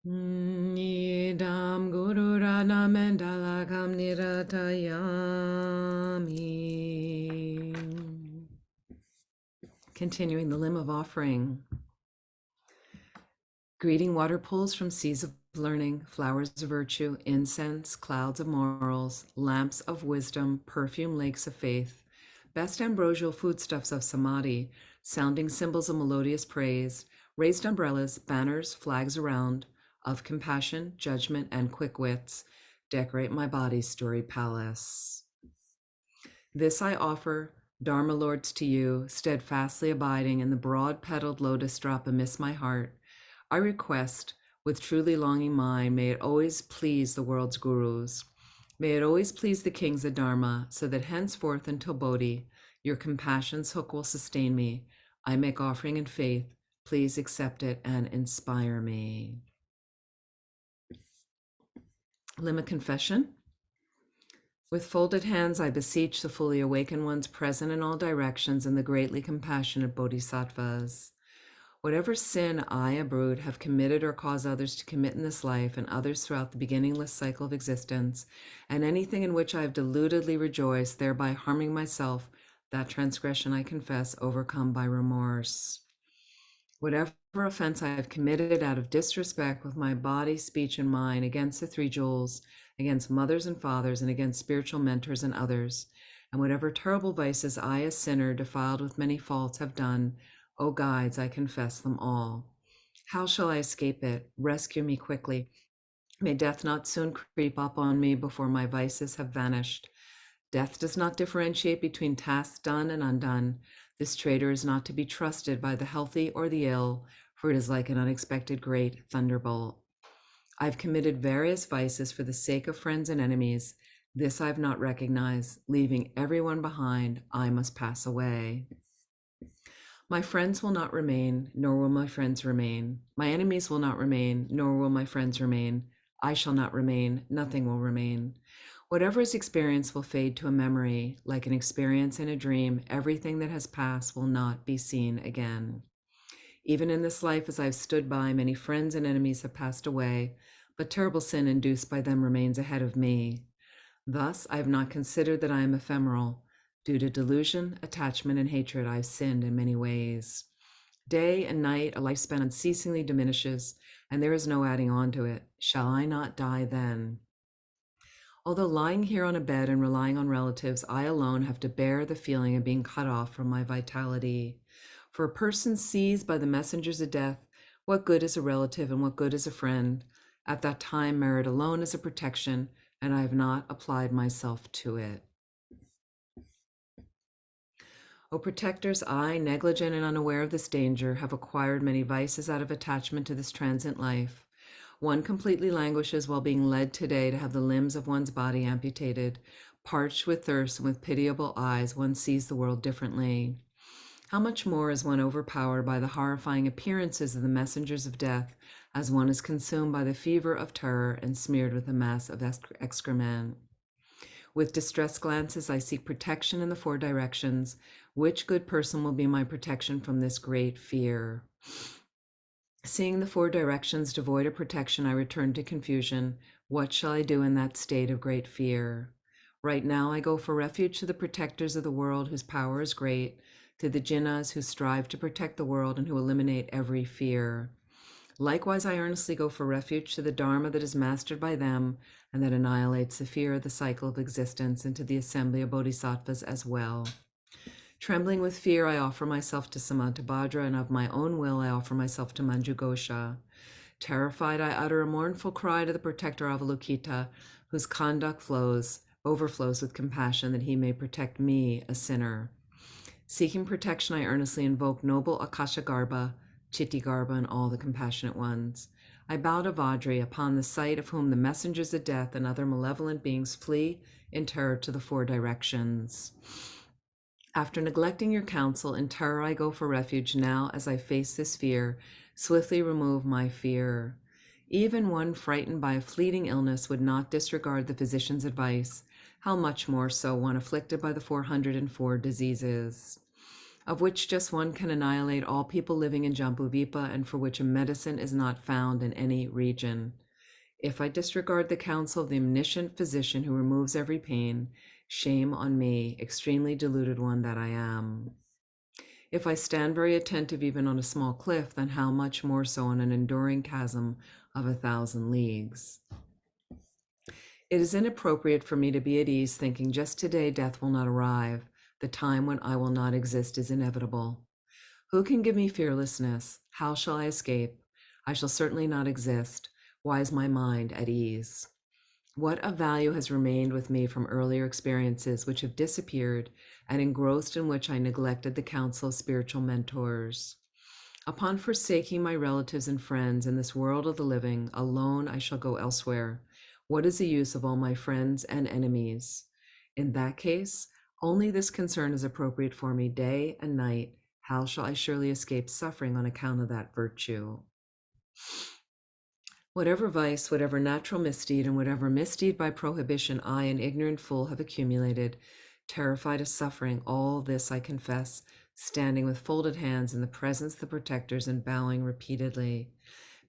Nidam Guru Radha Mandalakam Niratayami. Continuing the limb of offering. Greeting water pools from seas of learning, flowers of virtue, incense, clouds of morals, lamps of wisdom, perfume lakes of faith, best ambrosial foodstuffs of samadhi, sounding cymbals of melodious praise, raised umbrellas, banners, flags around, of compassion, judgment, and quick wits, decorate my body's storied palace. This I offer, Dharma lords, to you, steadfastly abiding in the broad-petaled lotus drop amidst my heart. I request, with truly longing mind, may it always please the world's gurus. May it always please the kings of Dharma, so that henceforth until Bodhi, your compassion's hook will sustain me. I make offering in faith. Please accept it and inspire me. Limit confession. With folded hands, I beseech the fully awakened ones present in all directions and the greatly compassionate bodhisattvas. Whatever sin I, a brute, have committed or caused others to commit in this life and others throughout the beginningless cycle of existence, and anything in which I have deludedly rejoiced, thereby harming myself, that transgression I confess, overcome by remorse. Whatever offense I have committed out of disrespect with my body, speech, and mind against the three jewels, against mothers and fathers, and against spiritual mentors and others, and whatever terrible vices I, a sinner, defiled with many faults, have done, O guides, I confess them all. How shall I escape it? Rescue me quickly. May death not soon creep up on me before my vices have vanished. Death does not differentiate between tasks done and undone. This traitor is not to be trusted by the healthy or the ill, for it is like an unexpected great thunderbolt. I've committed various vices for the sake of friends and enemies. This I've not recognized. Leaving everyone behind, I must pass away. My friends will not remain, nor will my friends remain. My enemies will not remain, nor will my friends remain. I shall not remain, nothing will remain. Whatever is experienced will fade to a memory. Like an experience in a dream, everything that has passed will not be seen again. Even in this life, as I've stood by, many friends and enemies have passed away, but terrible sin induced by them remains ahead of me. Thus, I have not considered that I am ephemeral. Due to delusion, attachment, and hatred, I've sinned in many ways. Day and night, a life spent unceasingly diminishes, and there is no adding on to it. Shall I not die then? Although lying here on a bed and relying on relatives, I alone have to bear the feeling of being cut off from my vitality. For a person sees by the messengers of death what good is a relative and what good is a friend. At that time, merit alone is a protection, and I have not applied myself to it. O protectors, I, negligent and unaware of this danger, have acquired many vices out of attachment to this transient life. One completely languishes while being led today to have the limbs of one's body amputated. Parched with thirst and with pitiable eyes, one sees the world differently. How much more is one overpowered by the horrifying appearances of the messengers of death, as one is consumed by the fever of terror and smeared with a mass of excrement. With distressed glances, I seek protection in the four directions. Which good person will be my protection from this great fear? Seeing the four directions devoid of protection, I return to confusion. What shall I do in that state of great fear? Right now, I go for refuge to the protectors of the world whose power is great, to the jinnas who strive to protect the world and who eliminate every fear. Likewise, I earnestly go for refuge to the Dharma that is mastered by them and that annihilates the fear of the cycle of existence, and to the assembly of bodhisattvas as well. Trembling with fear, I offer myself to Samantabhadra, and of my own will I offer myself to Manjughosha. Terrified, I utter a mournful cry to the protector Avalokita, whose conduct overflows with compassion, that he may protect me, a sinner. Seeking protection, I earnestly invoke noble Akashagarbha, Chittagarbha, and all the compassionate ones. I bow to Vajri, upon the sight of whom the messengers of death and other malevolent beings flee in terror to the four directions. After neglecting your counsel, in terror I go for refuge. Now, as I face this fear, swiftly remove my fear. Even one frightened by a fleeting illness would not disregard the physician's advice. How much more so one afflicted by the 404 diseases, of which just one can annihilate all people living in Jambuvipa, and for which a medicine is not found in any region. If I disregard the counsel of the omniscient physician who removes every pain, shame on me, extremely deluded one that I am. If I stand very attentive even on a small cliff, then how much more so on an enduring chasm of 1,000 leagues. It is inappropriate for me to be at ease thinking just today death will not arrive. The time when I will not exist is inevitable. Who can give me fearlessness? How shall I escape? I shall certainly not exist. Why is my mind at ease? What of value has remained with me from earlier experiences which have disappeared and engrossed in which I neglected the counsel of spiritual mentors? Upon forsaking my relatives and friends in this world of the living, alone I shall go elsewhere. What is the use of all my friends and enemies? In that case, only this concern is appropriate for me day and night. How shall I surely escape suffering on account of that virtue? Whatever vice, whatever natural misdeed, and whatever misdeed by prohibition I, an ignorant fool, have accumulated, terrified of suffering, all this I confess, standing with folded hands in the presence of the protectors and bowing repeatedly.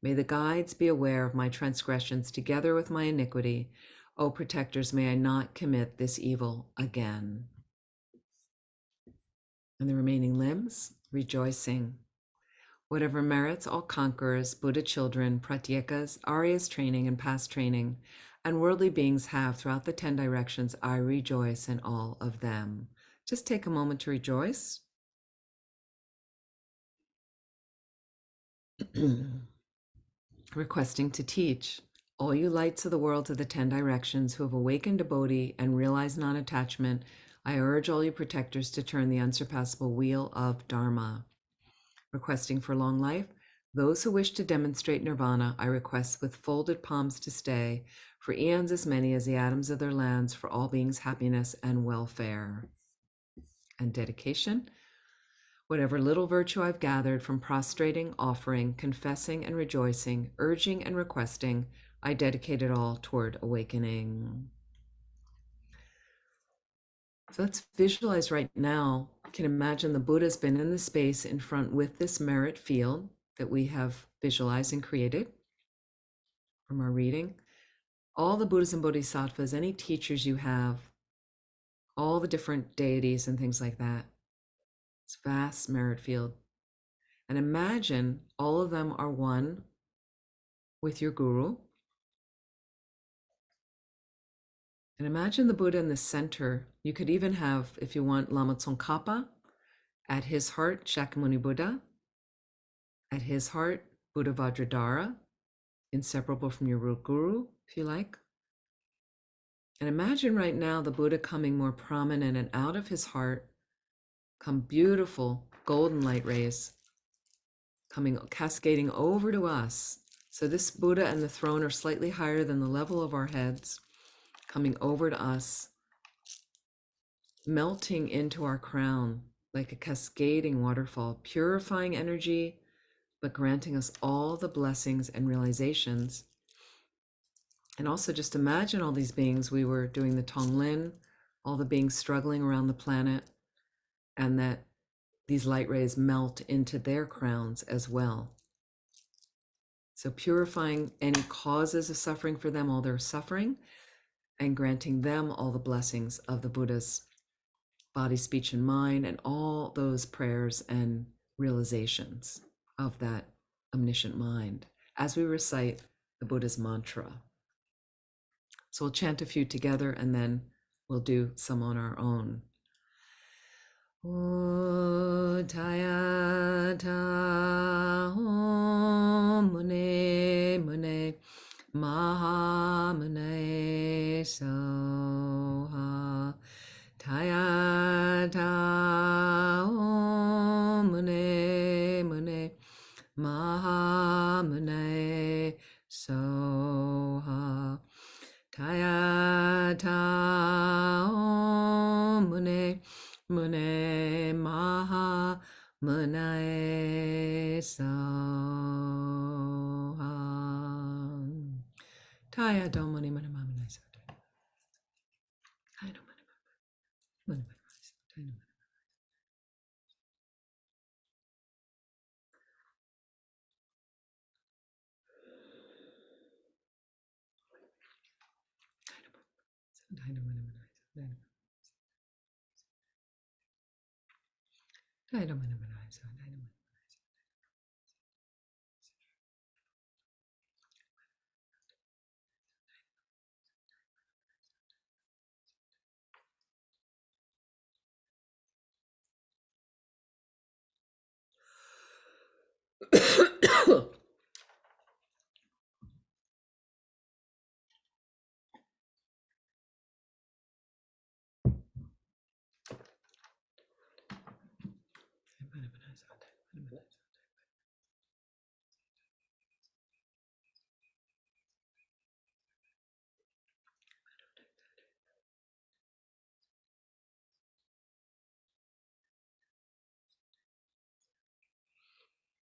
May the guides be aware of my transgressions together with my iniquity. O protectors, may I not commit this evil again. And the remaining limbs, rejoicing. Whatever merits all conquerors, Buddha children, pratyekas, Aryas training and past training, and worldly beings have throughout the 10 directions, I rejoice in all of them. Just take a moment to rejoice. Requesting to teach. All you lights of the world of the 10 directions who have awakened devotee and realized non-attachment, I urge all you protectors to turn the unsurpassable wheel of Dharma. Requesting for long life. Those who wish to demonstrate nirvana, I request with folded palms to stay, for eons as many as the atoms of their lands, for all beings' happiness and welfare. And dedication. Whatever little virtue I've gathered from prostrating, offering, confessing, and rejoicing, urging and requesting, I dedicate it all toward awakening. So let's visualize right now. You can imagine the Buddha's been in the space in front with this merit field that we have visualized and created from our reading. All the Buddhas and Bodhisattvas, any teachers you have, all the different deities and things like that. It's vast merit field. And imagine all of them are one with your guru. And imagine the Buddha in the center. You could even have, if you want, Lama Tsongkhapa. At his heart, Shakyamuni Buddha. At his heart, Buddha Vajradhara, inseparable from your root guru, if you like. And imagine right now the Buddha coming more prominent, and out of his heart come beautiful golden light rays coming, cascading over to us. So this Buddha and the throne are slightly higher than the level of our heads, coming over to us, melting into our crown like a cascading waterfall, purifying energy, but granting us all the blessings and realizations. And also just imagine all these beings. We were doing the Tonglen, all the beings struggling around the planet, and that these light rays melt into their crowns as well. So purifying any causes of suffering for them, all their suffering, and granting them all the blessings of the Buddha's body, speech, and mind, and all those prayers and realizations of that omniscient mind as we recite the Buddha's mantra. So we'll chant a few together and then we'll do some on our own. Taya ta Om Mune Mune Maha Mune Soha Taya ta Om Mune Mune Maha Mune Soha Taya ta Om Mune Mune Maha Mune Soha Taya do Muni Muni Muni Soha Taya do Muni Muni Muni Soha Taya do Muni Muni Taya do Muni Muni Soha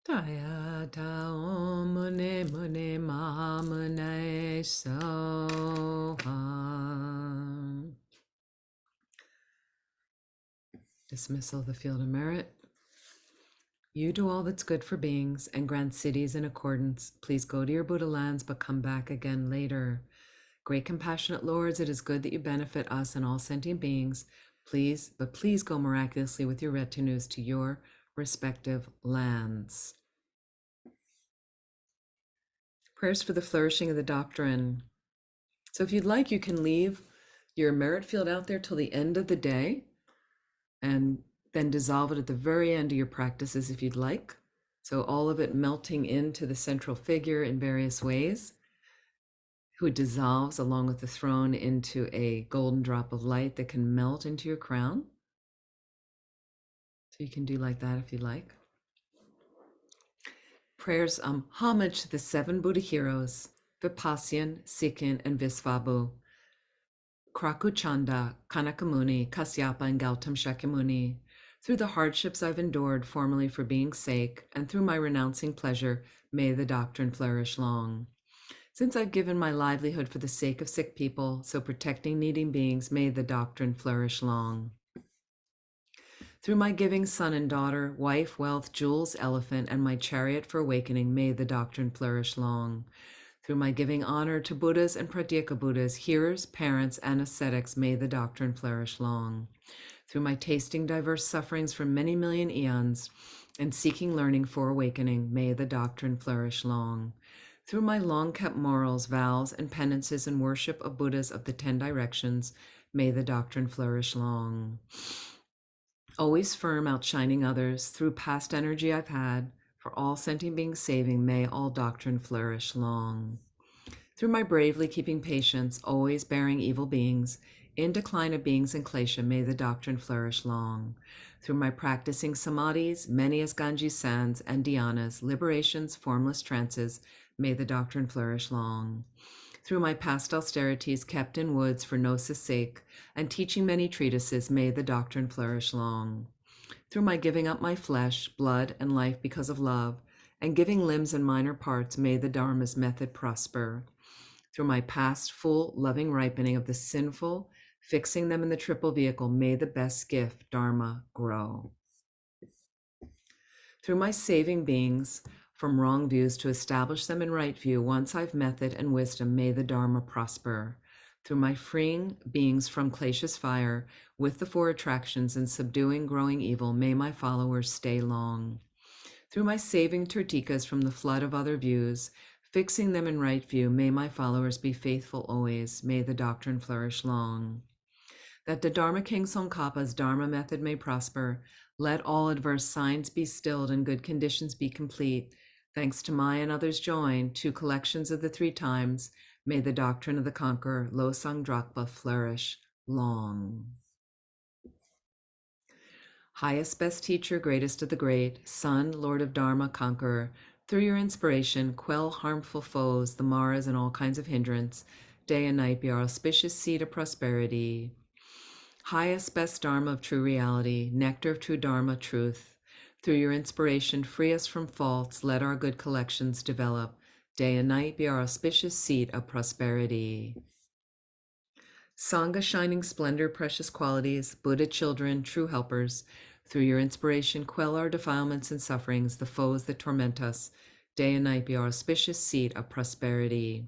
Taya ta Om Mune Mune Maha Mune Soha. Dismissal of the field of merit. You do all that's good for beings and grant cities in accordance. Please go to your Buddha lands, but come back again later. Great compassionate lords, it is good that you benefit us and all sentient beings. Please go miraculously with your retinues to your respective lands. Prayers for the flourishing of the doctrine. So if you'd like, you can leave your merit field out there till the end of the day and then dissolve it at the very end of your practices if you'd like. So all of it melting into the central figure in various ways, who dissolves along with the throne into a golden drop of light that can melt into your crown. So you can do like that if you like. Prayers, homage to the 7 Buddha heroes, Vipassana, Sikhin, and Visvabhu, Krakuchanda, Kanakamuni, Kasyapa, and Gautam Shakyamuni. Through the hardships I've endured formerly for being's sake, and through my renouncing pleasure, may the doctrine flourish long. Since I've given my livelihood for the sake of sick people, so protecting needing beings, may the doctrine flourish long. Through my giving son and daughter, wife, wealth, jewels, elephant, and my chariot for awakening, may the doctrine flourish long. Through my giving honor to Buddhas and Pratyeka Buddhas, hearers, parents, and ascetics, may the doctrine flourish long. Through my tasting diverse sufferings for many million eons and seeking learning for awakening, may the doctrine flourish long. Through my long-kept morals, vows, and penances and worship of Buddhas of the 10 directions, may the doctrine flourish long. Always firm, outshining others, through past energy I've had, for all sentient beings saving, may all doctrine flourish long. Through my bravely keeping patience, always bearing evil beings, in decline of beings in klesha, may the doctrine flourish long. Through my practicing samadhis, many as Ganges sands and dhyanas, liberations, formless trances, may the doctrine flourish long. Through my past austerities kept in woods for gnosis' sake, and teaching many treatises, may the doctrine flourish long. Through my giving up my flesh, blood, and life because of love, and giving limbs and minor parts, may the Dharma's method prosper. Through my past full, loving ripening of the sinful, fixing them in the triple vehicle, may the best gift, Dharma, grow. Through my saving beings from wrong views to establish them in right view, once I've method and wisdom, may the Dharma prosper. Through my freeing beings from klesha's fire with the 4 attractions and subduing growing evil, may my followers stay long. Through my saving Tirtikas from the flood of other views, fixing them in right view, may my followers be faithful always, may the doctrine flourish long. That the Dharma King Tsongkhapa's Dharma method may prosper, let all adverse signs be stilled and good conditions be complete. Thanks to my and others join, 2 collections of the 3 times, may the doctrine of the conqueror, Losang Drakpa, flourish long. Highest, best teacher, greatest of the great, Son, Lord of Dharma, conqueror, through your inspiration, quell harmful foes, the maras and all kinds of hindrance. Day and night be our auspicious seed of prosperity. Highest, best Dharma of true reality, nectar of true Dharma, truth. Through your inspiration, free us from faults, let our good collections develop. Day and night be our auspicious seat of prosperity. Sangha, shining splendor, precious qualities, Buddha children, true helpers. Through your inspiration, quell our defilements and sufferings, the foes that torment us. Day and night be our auspicious seat of prosperity.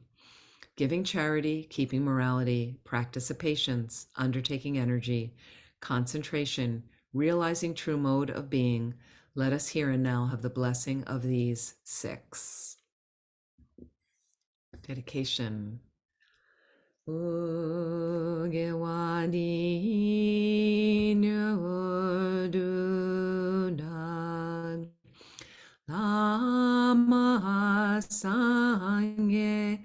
Giving charity, keeping morality, practice of patience, undertaking energy, concentration, realizing true mode of being, let us here and now have the blessing of these 6. Dedication. Ugewadi nyurdunan lama sangye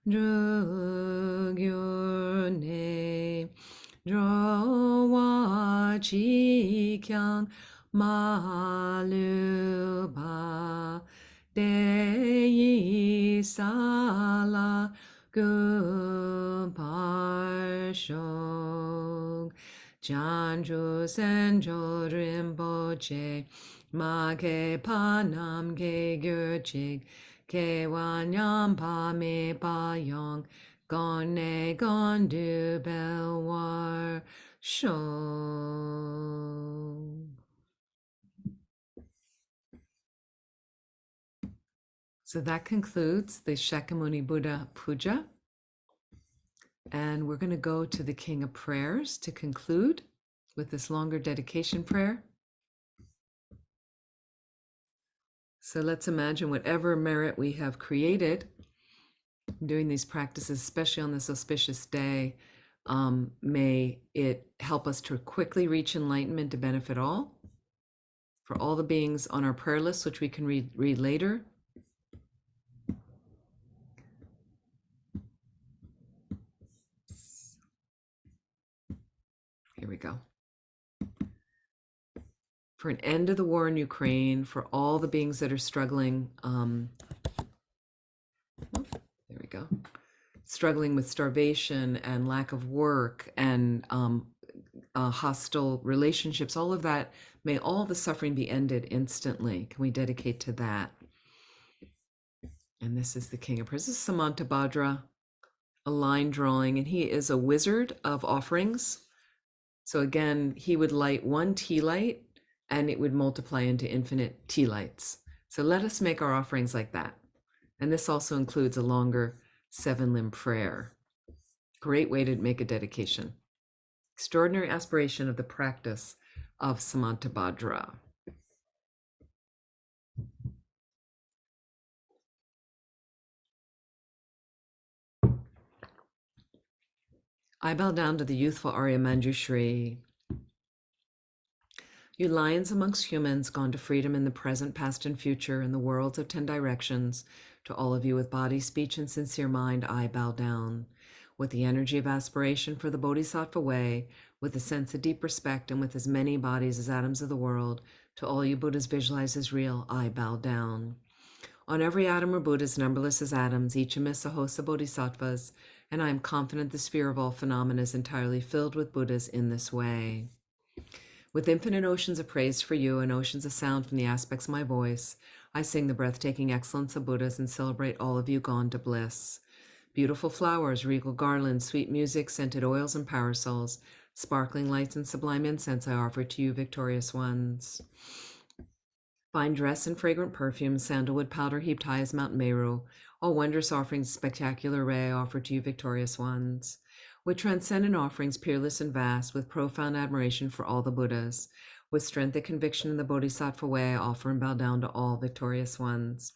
drugyurne drowa chikyang maluba deyi sala Guparshong Janju Senjo Rinpoche Make Panam Ke Gyurchik Ke Wanyam Pa Me Pa Yong Gone Gondu Belwar Shong. So that concludes the Shakyamuni Buddha Puja. And we're going to go to the King of Prayers to conclude with this longer dedication prayer. So let's imagine whatever merit we have created Doing these practices, especially on this auspicious day, may it help us to quickly reach enlightenment to benefit all. For all the beings on our prayer list, which we can read later. Here we go. For an end to the war in Ukraine, for all the beings that are struggling, there we go, struggling with starvation and lack of work and hostile relationships, all of that, may all the suffering be ended instantly. Can we dedicate to that? And this is the King of Prayer. This is Samantabhadra, a line drawing, and he is a wizard of offerings. So again, he would light one tea light and it would multiply into infinite tea lights. So let us make our offerings like that. And this also includes a longer 7-limb prayer. Great way to make a dedication. Extraordinary aspiration of the practice of Samantabhadra. I bow down to the youthful Arya Manjushri. You lions amongst humans, gone to freedom in the present, past, and future, in the worlds of 10 directions, to all of you with body, speech, and sincere mind, I bow down. With the energy of aspiration for the Bodhisattva way, with a sense of deep respect, and with as many bodies as atoms of the world, to all you Buddhas visualize as real, I bow down. On every atom are Buddhas, numberless as atoms, each amidst a host of Bodhisattvas, and I am confident the sphere of all phenomena is entirely filled with Buddhas in this way. With infinite oceans of praise for you and oceans of sound from the aspects of my voice, I sing the breathtaking excellence of Buddhas and celebrate all of you gone to bliss. Beautiful flowers, regal garlands, sweet music, scented oils and parasols, sparkling lights and sublime incense I offer to you, victorious ones. Fine dress and fragrant perfume, sandalwood powder heaped high as Mount Meru, all wondrous offerings, spectacular array I offer to you, victorious ones. With transcendent offerings, peerless and vast, with profound admiration for all the Buddhas, with strength and conviction in the Bodhisattva way, I offer and bow down to all victorious ones.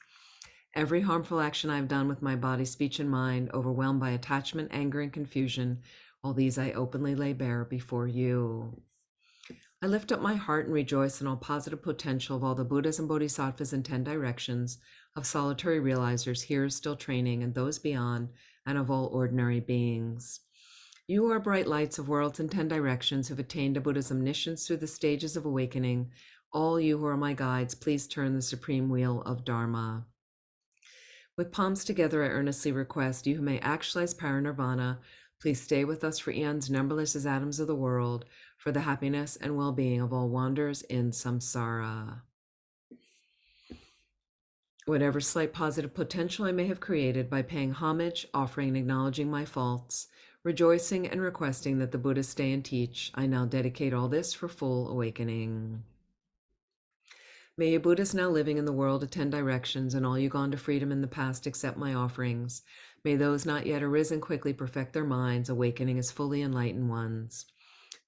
Every harmful action I have done with my body, speech, and mind, overwhelmed by attachment, anger, and confusion, all these I openly lay bare before you. I lift up my heart and rejoice in all positive potential of all the Buddhas and Bodhisattvas in 10 directions, of solitary realizers here still training, and those beyond, and of all ordinary beings. You are bright lights of worlds in 10 directions who have attained to Buddha's omniscience through the stages of awakening. All you who are my guides, please turn the supreme wheel of Dharma. With palms together, I earnestly request you who may actualize parinirvana, please stay with us for eons numberless as atoms of the world, for the happiness and well-being of all wanderers in samsara. Whatever slight positive potential I may have created by paying homage, offering and acknowledging my faults, rejoicing and requesting that the Buddhas stay and teach, I now dedicate all this for full awakening. May you Buddhas now living in the world of 10 directions, and all you gone to freedom in the past accept my offerings. May those not yet arisen quickly perfect their minds, awakening as fully enlightened ones.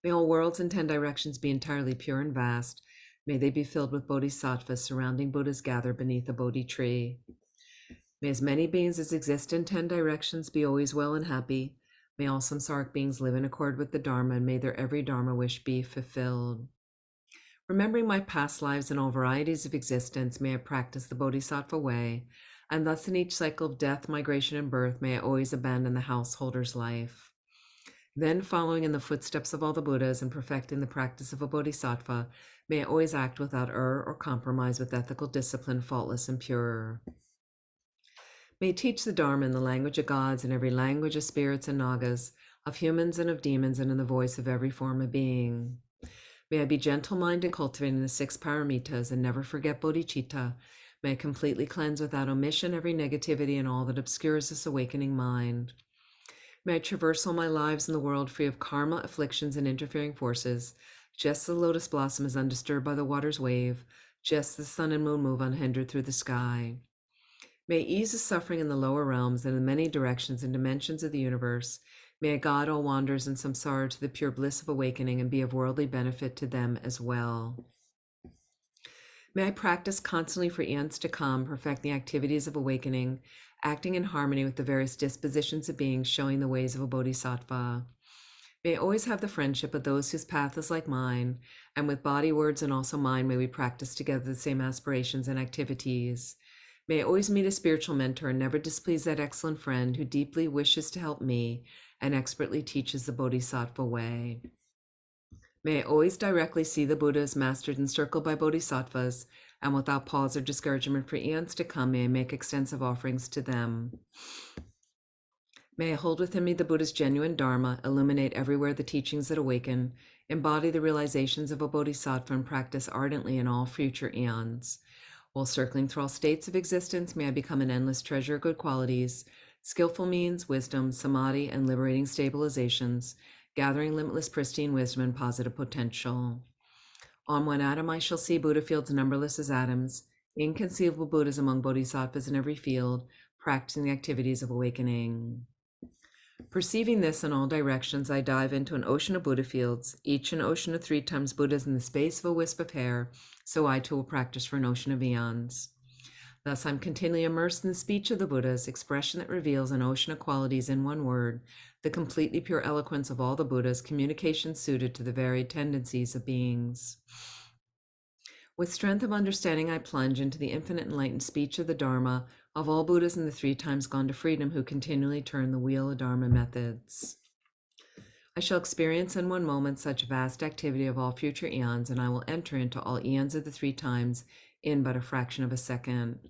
May all worlds in 10 directions be entirely pure and vast. May they be filled with bodhisattvas surrounding Buddhas gather beneath a Bodhi tree. May as many beings as exist in 10 directions be always well and happy. May all samsaric beings live in accord with the Dharma, and may their every Dharma wish be fulfilled. Remembering my past lives and all varieties of existence, may I practice the Bodhisattva way, and thus in each cycle of death, migration, and birth, may I always abandon the householder's life. Then, following in the footsteps of all the Buddhas and perfecting the practice of a Bodhisattva, may I always act without error or compromise, with ethical discipline, faultless and pure. May I teach the Dharma in the language of gods, in every language of spirits and nagas, of humans and of demons, and in the voice of every form of being. May I be gentle-minded, cultivating the 6 paramitas, and never forget bodhicitta. May I completely cleanse without omission every negativity and all that obscures this awakening mind. May I traverse all my lives in the world free of karma, afflictions, and interfering forces, just as the lotus blossom is undisturbed by the water's wave, just as the sun and moon move unhindered through the sky. May I ease the suffering in the lower realms and in many directions and dimensions of the universe. May I guide all wanderers in samsara to the pure bliss of awakening and be of worldly benefit to them as well. May I practice constantly for eons to come, perfect the activities of awakening, acting in harmony with the various dispositions of beings showing the ways of a bodhisattva. May I always have the friendship of those whose path is like mine, and with body, words, and also mind, may we practice together the same aspirations and activities. May I always meet a spiritual mentor and never displease that excellent friend who deeply wishes to help me and expertly teaches the bodhisattva way. May I always directly see the Buddhas mastered and circled by bodhisattvas, and without pause or discouragement for eons to come, may I make extensive offerings to them. May I hold within me the Buddha's genuine Dharma, illuminate everywhere the teachings that awaken, embody the realizations of a bodhisattva, and practice ardently in all future eons. While circling through all states of existence, may I become an endless treasure of good qualities, skillful means, wisdom, samadhi, and liberating stabilizations, gathering limitless pristine wisdom and positive potential. On one atom I shall see Buddha fields numberless as atoms, inconceivable Buddhas among bodhisattvas in every field, practicing the activities of awakening. Perceiving this in all directions, I dive into an ocean of Buddha fields, each an ocean of 3 times Buddhas in the space of a wisp of hair, so I too will practice for an ocean of eons. Thus I'm continually immersed in the speech of the Buddhas, expression that reveals an ocean of qualities in one word, the completely pure eloquence of all the Buddhas, communication suited to the varied tendencies of beings. With strength of understanding, I plunge into the infinite enlightened speech of the Dharma of all Buddhas in the 3 times gone to freedom who continually turn the wheel of Dharma methods. I shall experience in one moment such vast activity of all future eons, and I will enter into all eons of the 3 times in but a fraction of a second.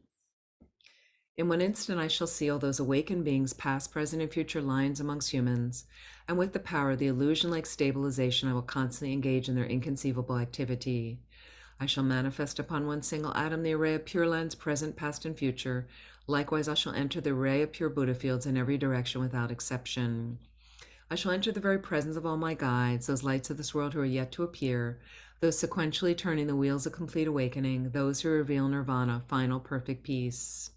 In one instant, I shall see all those awakened beings, past, present, and future lions amongst humans, and with the power of the illusion-like stabilization, I will constantly engage in their inconceivable activity. I shall manifest upon one single atom the array of pure lands, present, past, and future. Likewise, I shall enter the array of pure Buddha fields in every direction without exception. I shall enter the very presence of all my guides, those lights of this world who are yet to appear, those sequentially turning the wheels of complete awakening, those who reveal nirvana, final perfect peace.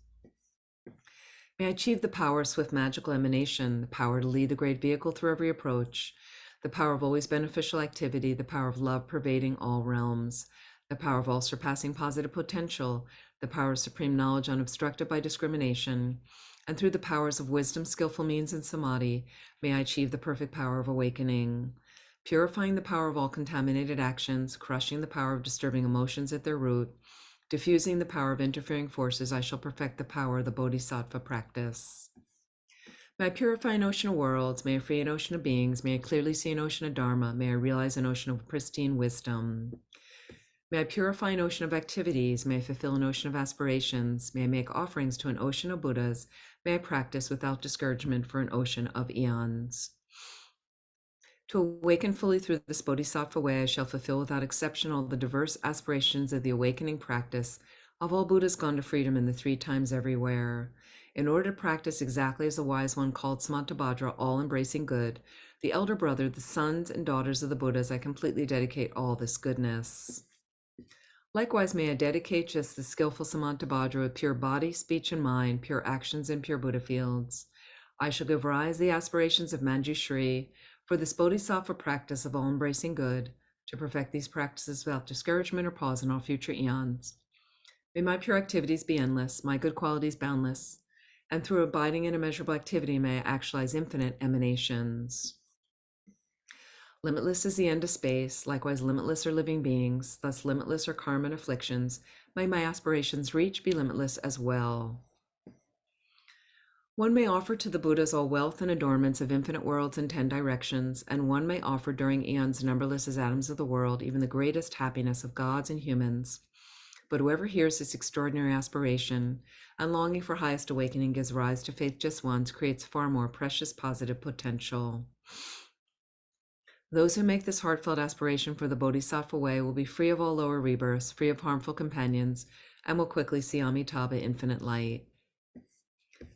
May I achieve the power of swift magical emanation, the power to lead the great vehicle through every approach, the power of always beneficial activity, the power of love pervading all realms, the power of all surpassing positive potential, the power of supreme knowledge unobstructed by discrimination, and through the powers of wisdom, skillful means, and samadhi, may I achieve the perfect power of awakening, purifying the power of all contaminated actions, crushing the power of disturbing emotions at their root, diffusing the power of interfering forces, I shall perfect the power of the bodhisattva practice. May I purify an ocean of worlds, may I free an ocean of beings, may I clearly see an ocean of Dharma, may I realize an ocean of pristine wisdom. May I purify an ocean of activities, may I fulfill an ocean of aspirations, may I make offerings to an ocean of Buddhas, may I practice without discouragement for an ocean of eons. To awaken fully through this bodhisattva way, I shall fulfill without exception all the diverse aspirations of the awakening practice of all Buddhas gone to freedom in the 3 times everywhere. In order to practice exactly as the wise one called Samantabhadra, all embracing good, the elder brother, the sons and daughters of the Buddhas, I completely dedicate all this goodness. Likewise, may I dedicate just the skillful Samantabhadra with pure body, speech, and mind, pure actions, and pure Buddha fields. I shall give rise to the aspirations of Manjushri for this bodhisattva practice of all embracing good, to perfect these practices without discouragement or pause in all future eons. May my pure activities be endless, my good qualities boundless, and through abiding in immeasurable activity, may I actualize infinite emanations. Limitless is the end of space, likewise limitless are living beings, thus limitless are karma and afflictions. May my aspirations reach be limitless as well. One may offer to the Buddhas all wealth and adornments of infinite worlds in 10 directions, and one may offer during eons numberless as atoms of the world, even the greatest happiness of gods and humans. But whoever hears this extraordinary aspiration and longing for highest awakening gives rise to faith just once, creates far more precious positive potential. Those who make this heartfelt aspiration for the Bodhisattva way will be free of all lower rebirths, free of harmful companions, and will quickly see Amitabha infinite light.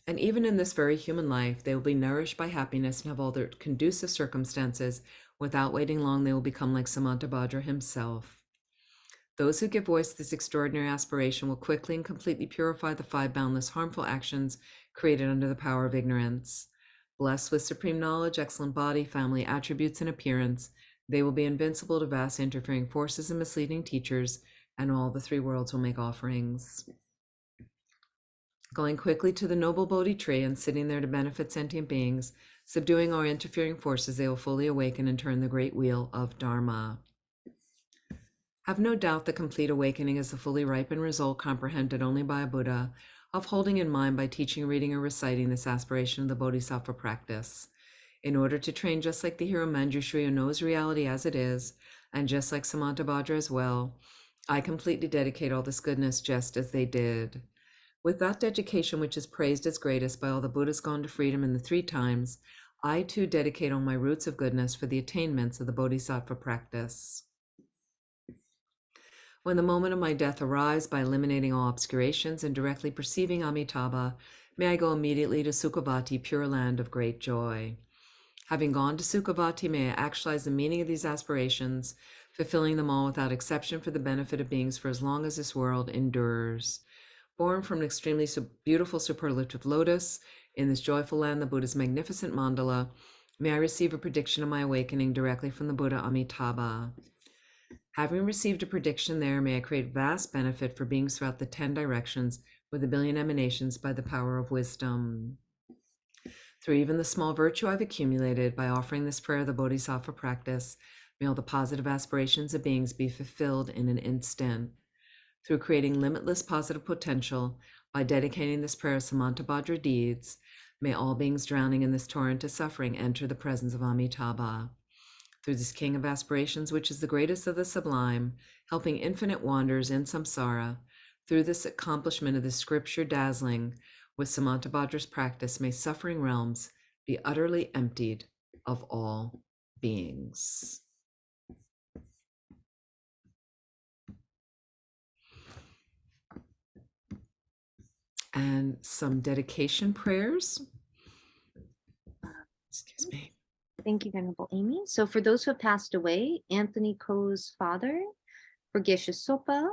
And even in this very human life, they will be nourished by happiness and have all their conducive circumstances. Without waiting long, they will become like Samantabhadra himself. Those who give voice to this extraordinary aspiration will quickly and completely purify the 5 boundless harmful actions created under the power of ignorance. Blessed with supreme knowledge, excellent body, family attributes, and appearance, they will be invincible to vast interfering forces and misleading teachers, and all the 3 worlds will make offerings. going quickly to the noble Bodhi tree and sitting there to benefit sentient beings, subduing or interfering forces, they will fully awaken and turn the great wheel of Dharma. Have no doubt that complete awakening is the fully ripened result comprehended only by a Buddha of holding in mind by teaching, reading, or reciting this aspiration of the Bodhisattva practice. In order to train just like the hero Manjushri who knows reality as it is, and just like Samantabhadra as well, I completely dedicate all this goodness just as they did. With that dedication, which is praised as greatest by all the Buddhas gone to freedom in the 3 times, I too dedicate all my roots of goodness for the attainments of the Bodhisattva practice. When the moment of my death arrives, by eliminating all obscurations and directly perceiving Amitabha, may I go immediately to Sukhavati, pure land of great joy. Having gone to Sukhavati, may I actualize the meaning of these aspirations, fulfilling them all without exception for the benefit of beings for as long as this world endures. Born from an extremely beautiful superlative lotus, in this joyful land, the Buddha's magnificent mandala, may I receive a prediction of my awakening directly from the Buddha Amitabha. Having received a prediction there, may I create vast benefit for beings throughout the 10 directions with a billion emanations by the power of wisdom. Through even the small virtue I've accumulated by offering this prayer of the Bodhisattva practice, may all the positive aspirations of beings be fulfilled in an instant. Through creating limitless positive potential by dedicating this prayer of Samantabhadra deeds, may all beings drowning in this torrent of suffering enter the presence of Amitabha. Through this king of aspirations, which is the greatest of the sublime, helping infinite wanderers in samsara, through this accomplishment of the scripture dazzling with Samantabhadra's practice, may suffering realms be utterly emptied of all beings. And some dedication prayers. Excuse me. Thank you, Venerable Amy. So for those who have passed away, Anthony Ko's father, for Geshe Sopa,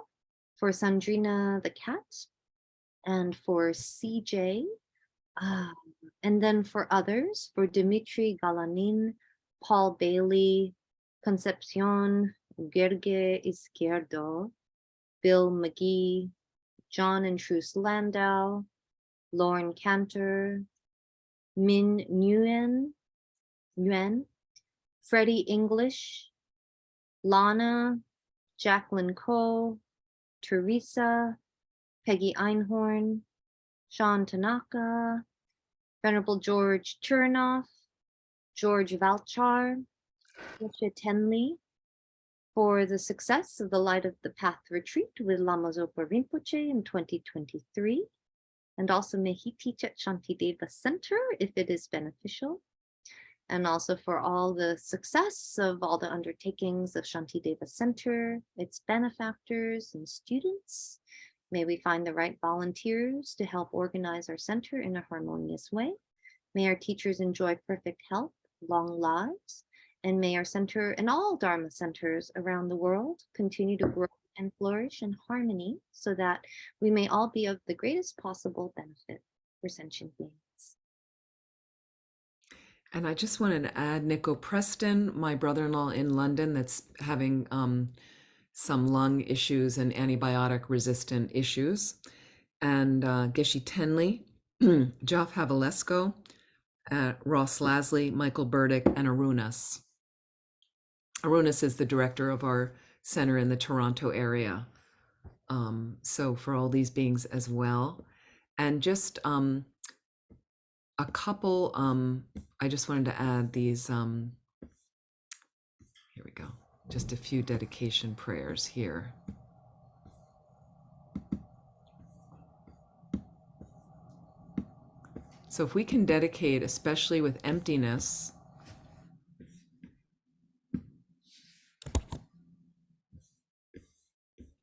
for Sandrina the cat, and for CJ, and then for others, for Dimitri Galanin, Paul Bailey, Concepcion Gerge Izquierdo, Bill McGee, John and Truce Landau, Lauren Cantor, Min Nguyen, Freddie English, Lana, Jacqueline Ko, Teresa, Peggy Einhorn, Sean Tanaka, Venerable George Turnoff, George Valchar, Risha Tenley, for the success of the Light of the Path retreat with Lama Zopa Rinpoche in 2023. And also may he teach at Shantideva Center if it is beneficial. And also for all the success of all the undertakings of Shantideva Center, its benefactors and students. May we find the right volunteers to help organize our center in a harmonious way. May our teachers enjoy perfect health, long lives, and may our center and all Dharma centers around the world continue to grow and flourish in harmony so that we may all be of the greatest possible benefit for sentient beings. And I just wanted to add Nico Preston, my brother-in-law in London that's having some lung issues and antibiotic resistant issues. And Geshe Tenley, Joff Havalesko, Ross Lasley, Michael Burdick, and Arunas. Arunas is the director of our center in the Toronto area. So for all these beings as well. And just a couple, I just wanted to add these, here we go, just a few dedication prayers here. So if we can dedicate, especially with emptiness,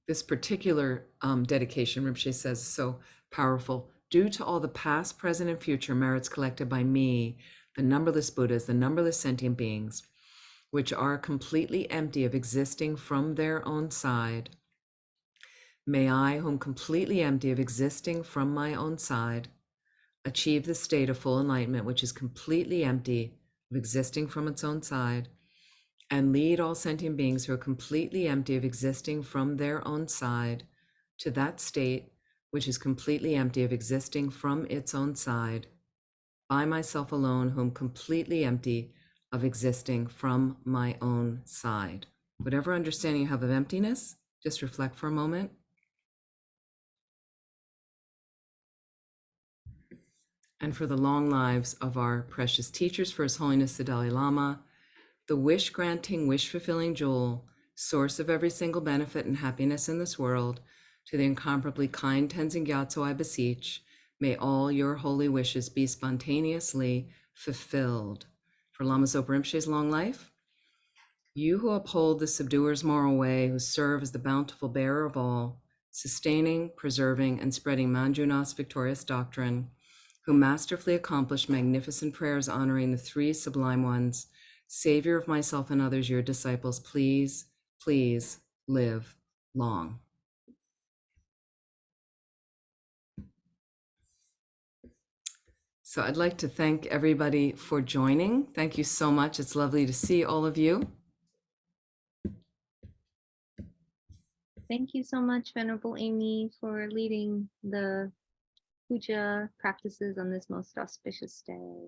this particular dedication, Rinpoche says, is so powerful. Due to all the past, present, and future merits collected by me, the numberless Buddhas, the numberless sentient beings, which are completely empty of existing from their own side, may I, whom completely empty of existing from my own side, achieve the state of full enlightenment, which is completely empty of existing from its own side, and lead all sentient beings who are completely empty of existing from their own side to that state which is completely empty of existing from its own side, by myself alone, whom completely empty of existing from my own side. Whatever understanding you have of emptiness, just reflect for a moment. And for the long lives of our precious teachers, for His Holiness the Dalai Lama, the wish-granting, wish-fulfilling jewel, source of every single benefit and happiness in this world, to the incomparably kind Tenzin Gyatso I beseech, may all your holy wishes be spontaneously fulfilled. For Lama Zopa Rinpoche's long life, you who uphold the subduer's moral way, who serve as the bountiful bearer of all, sustaining, preserving, and spreading Manjunath's victorious doctrine, who masterfully accomplished magnificent prayers honoring the three sublime ones, Savior of myself and others, your disciples, please, please live long. So I'd like to thank everybody for joining. Thank you so much. It's lovely to see all of you. Thank you so much, Venerable Amy, for leading the puja practices on this most auspicious day.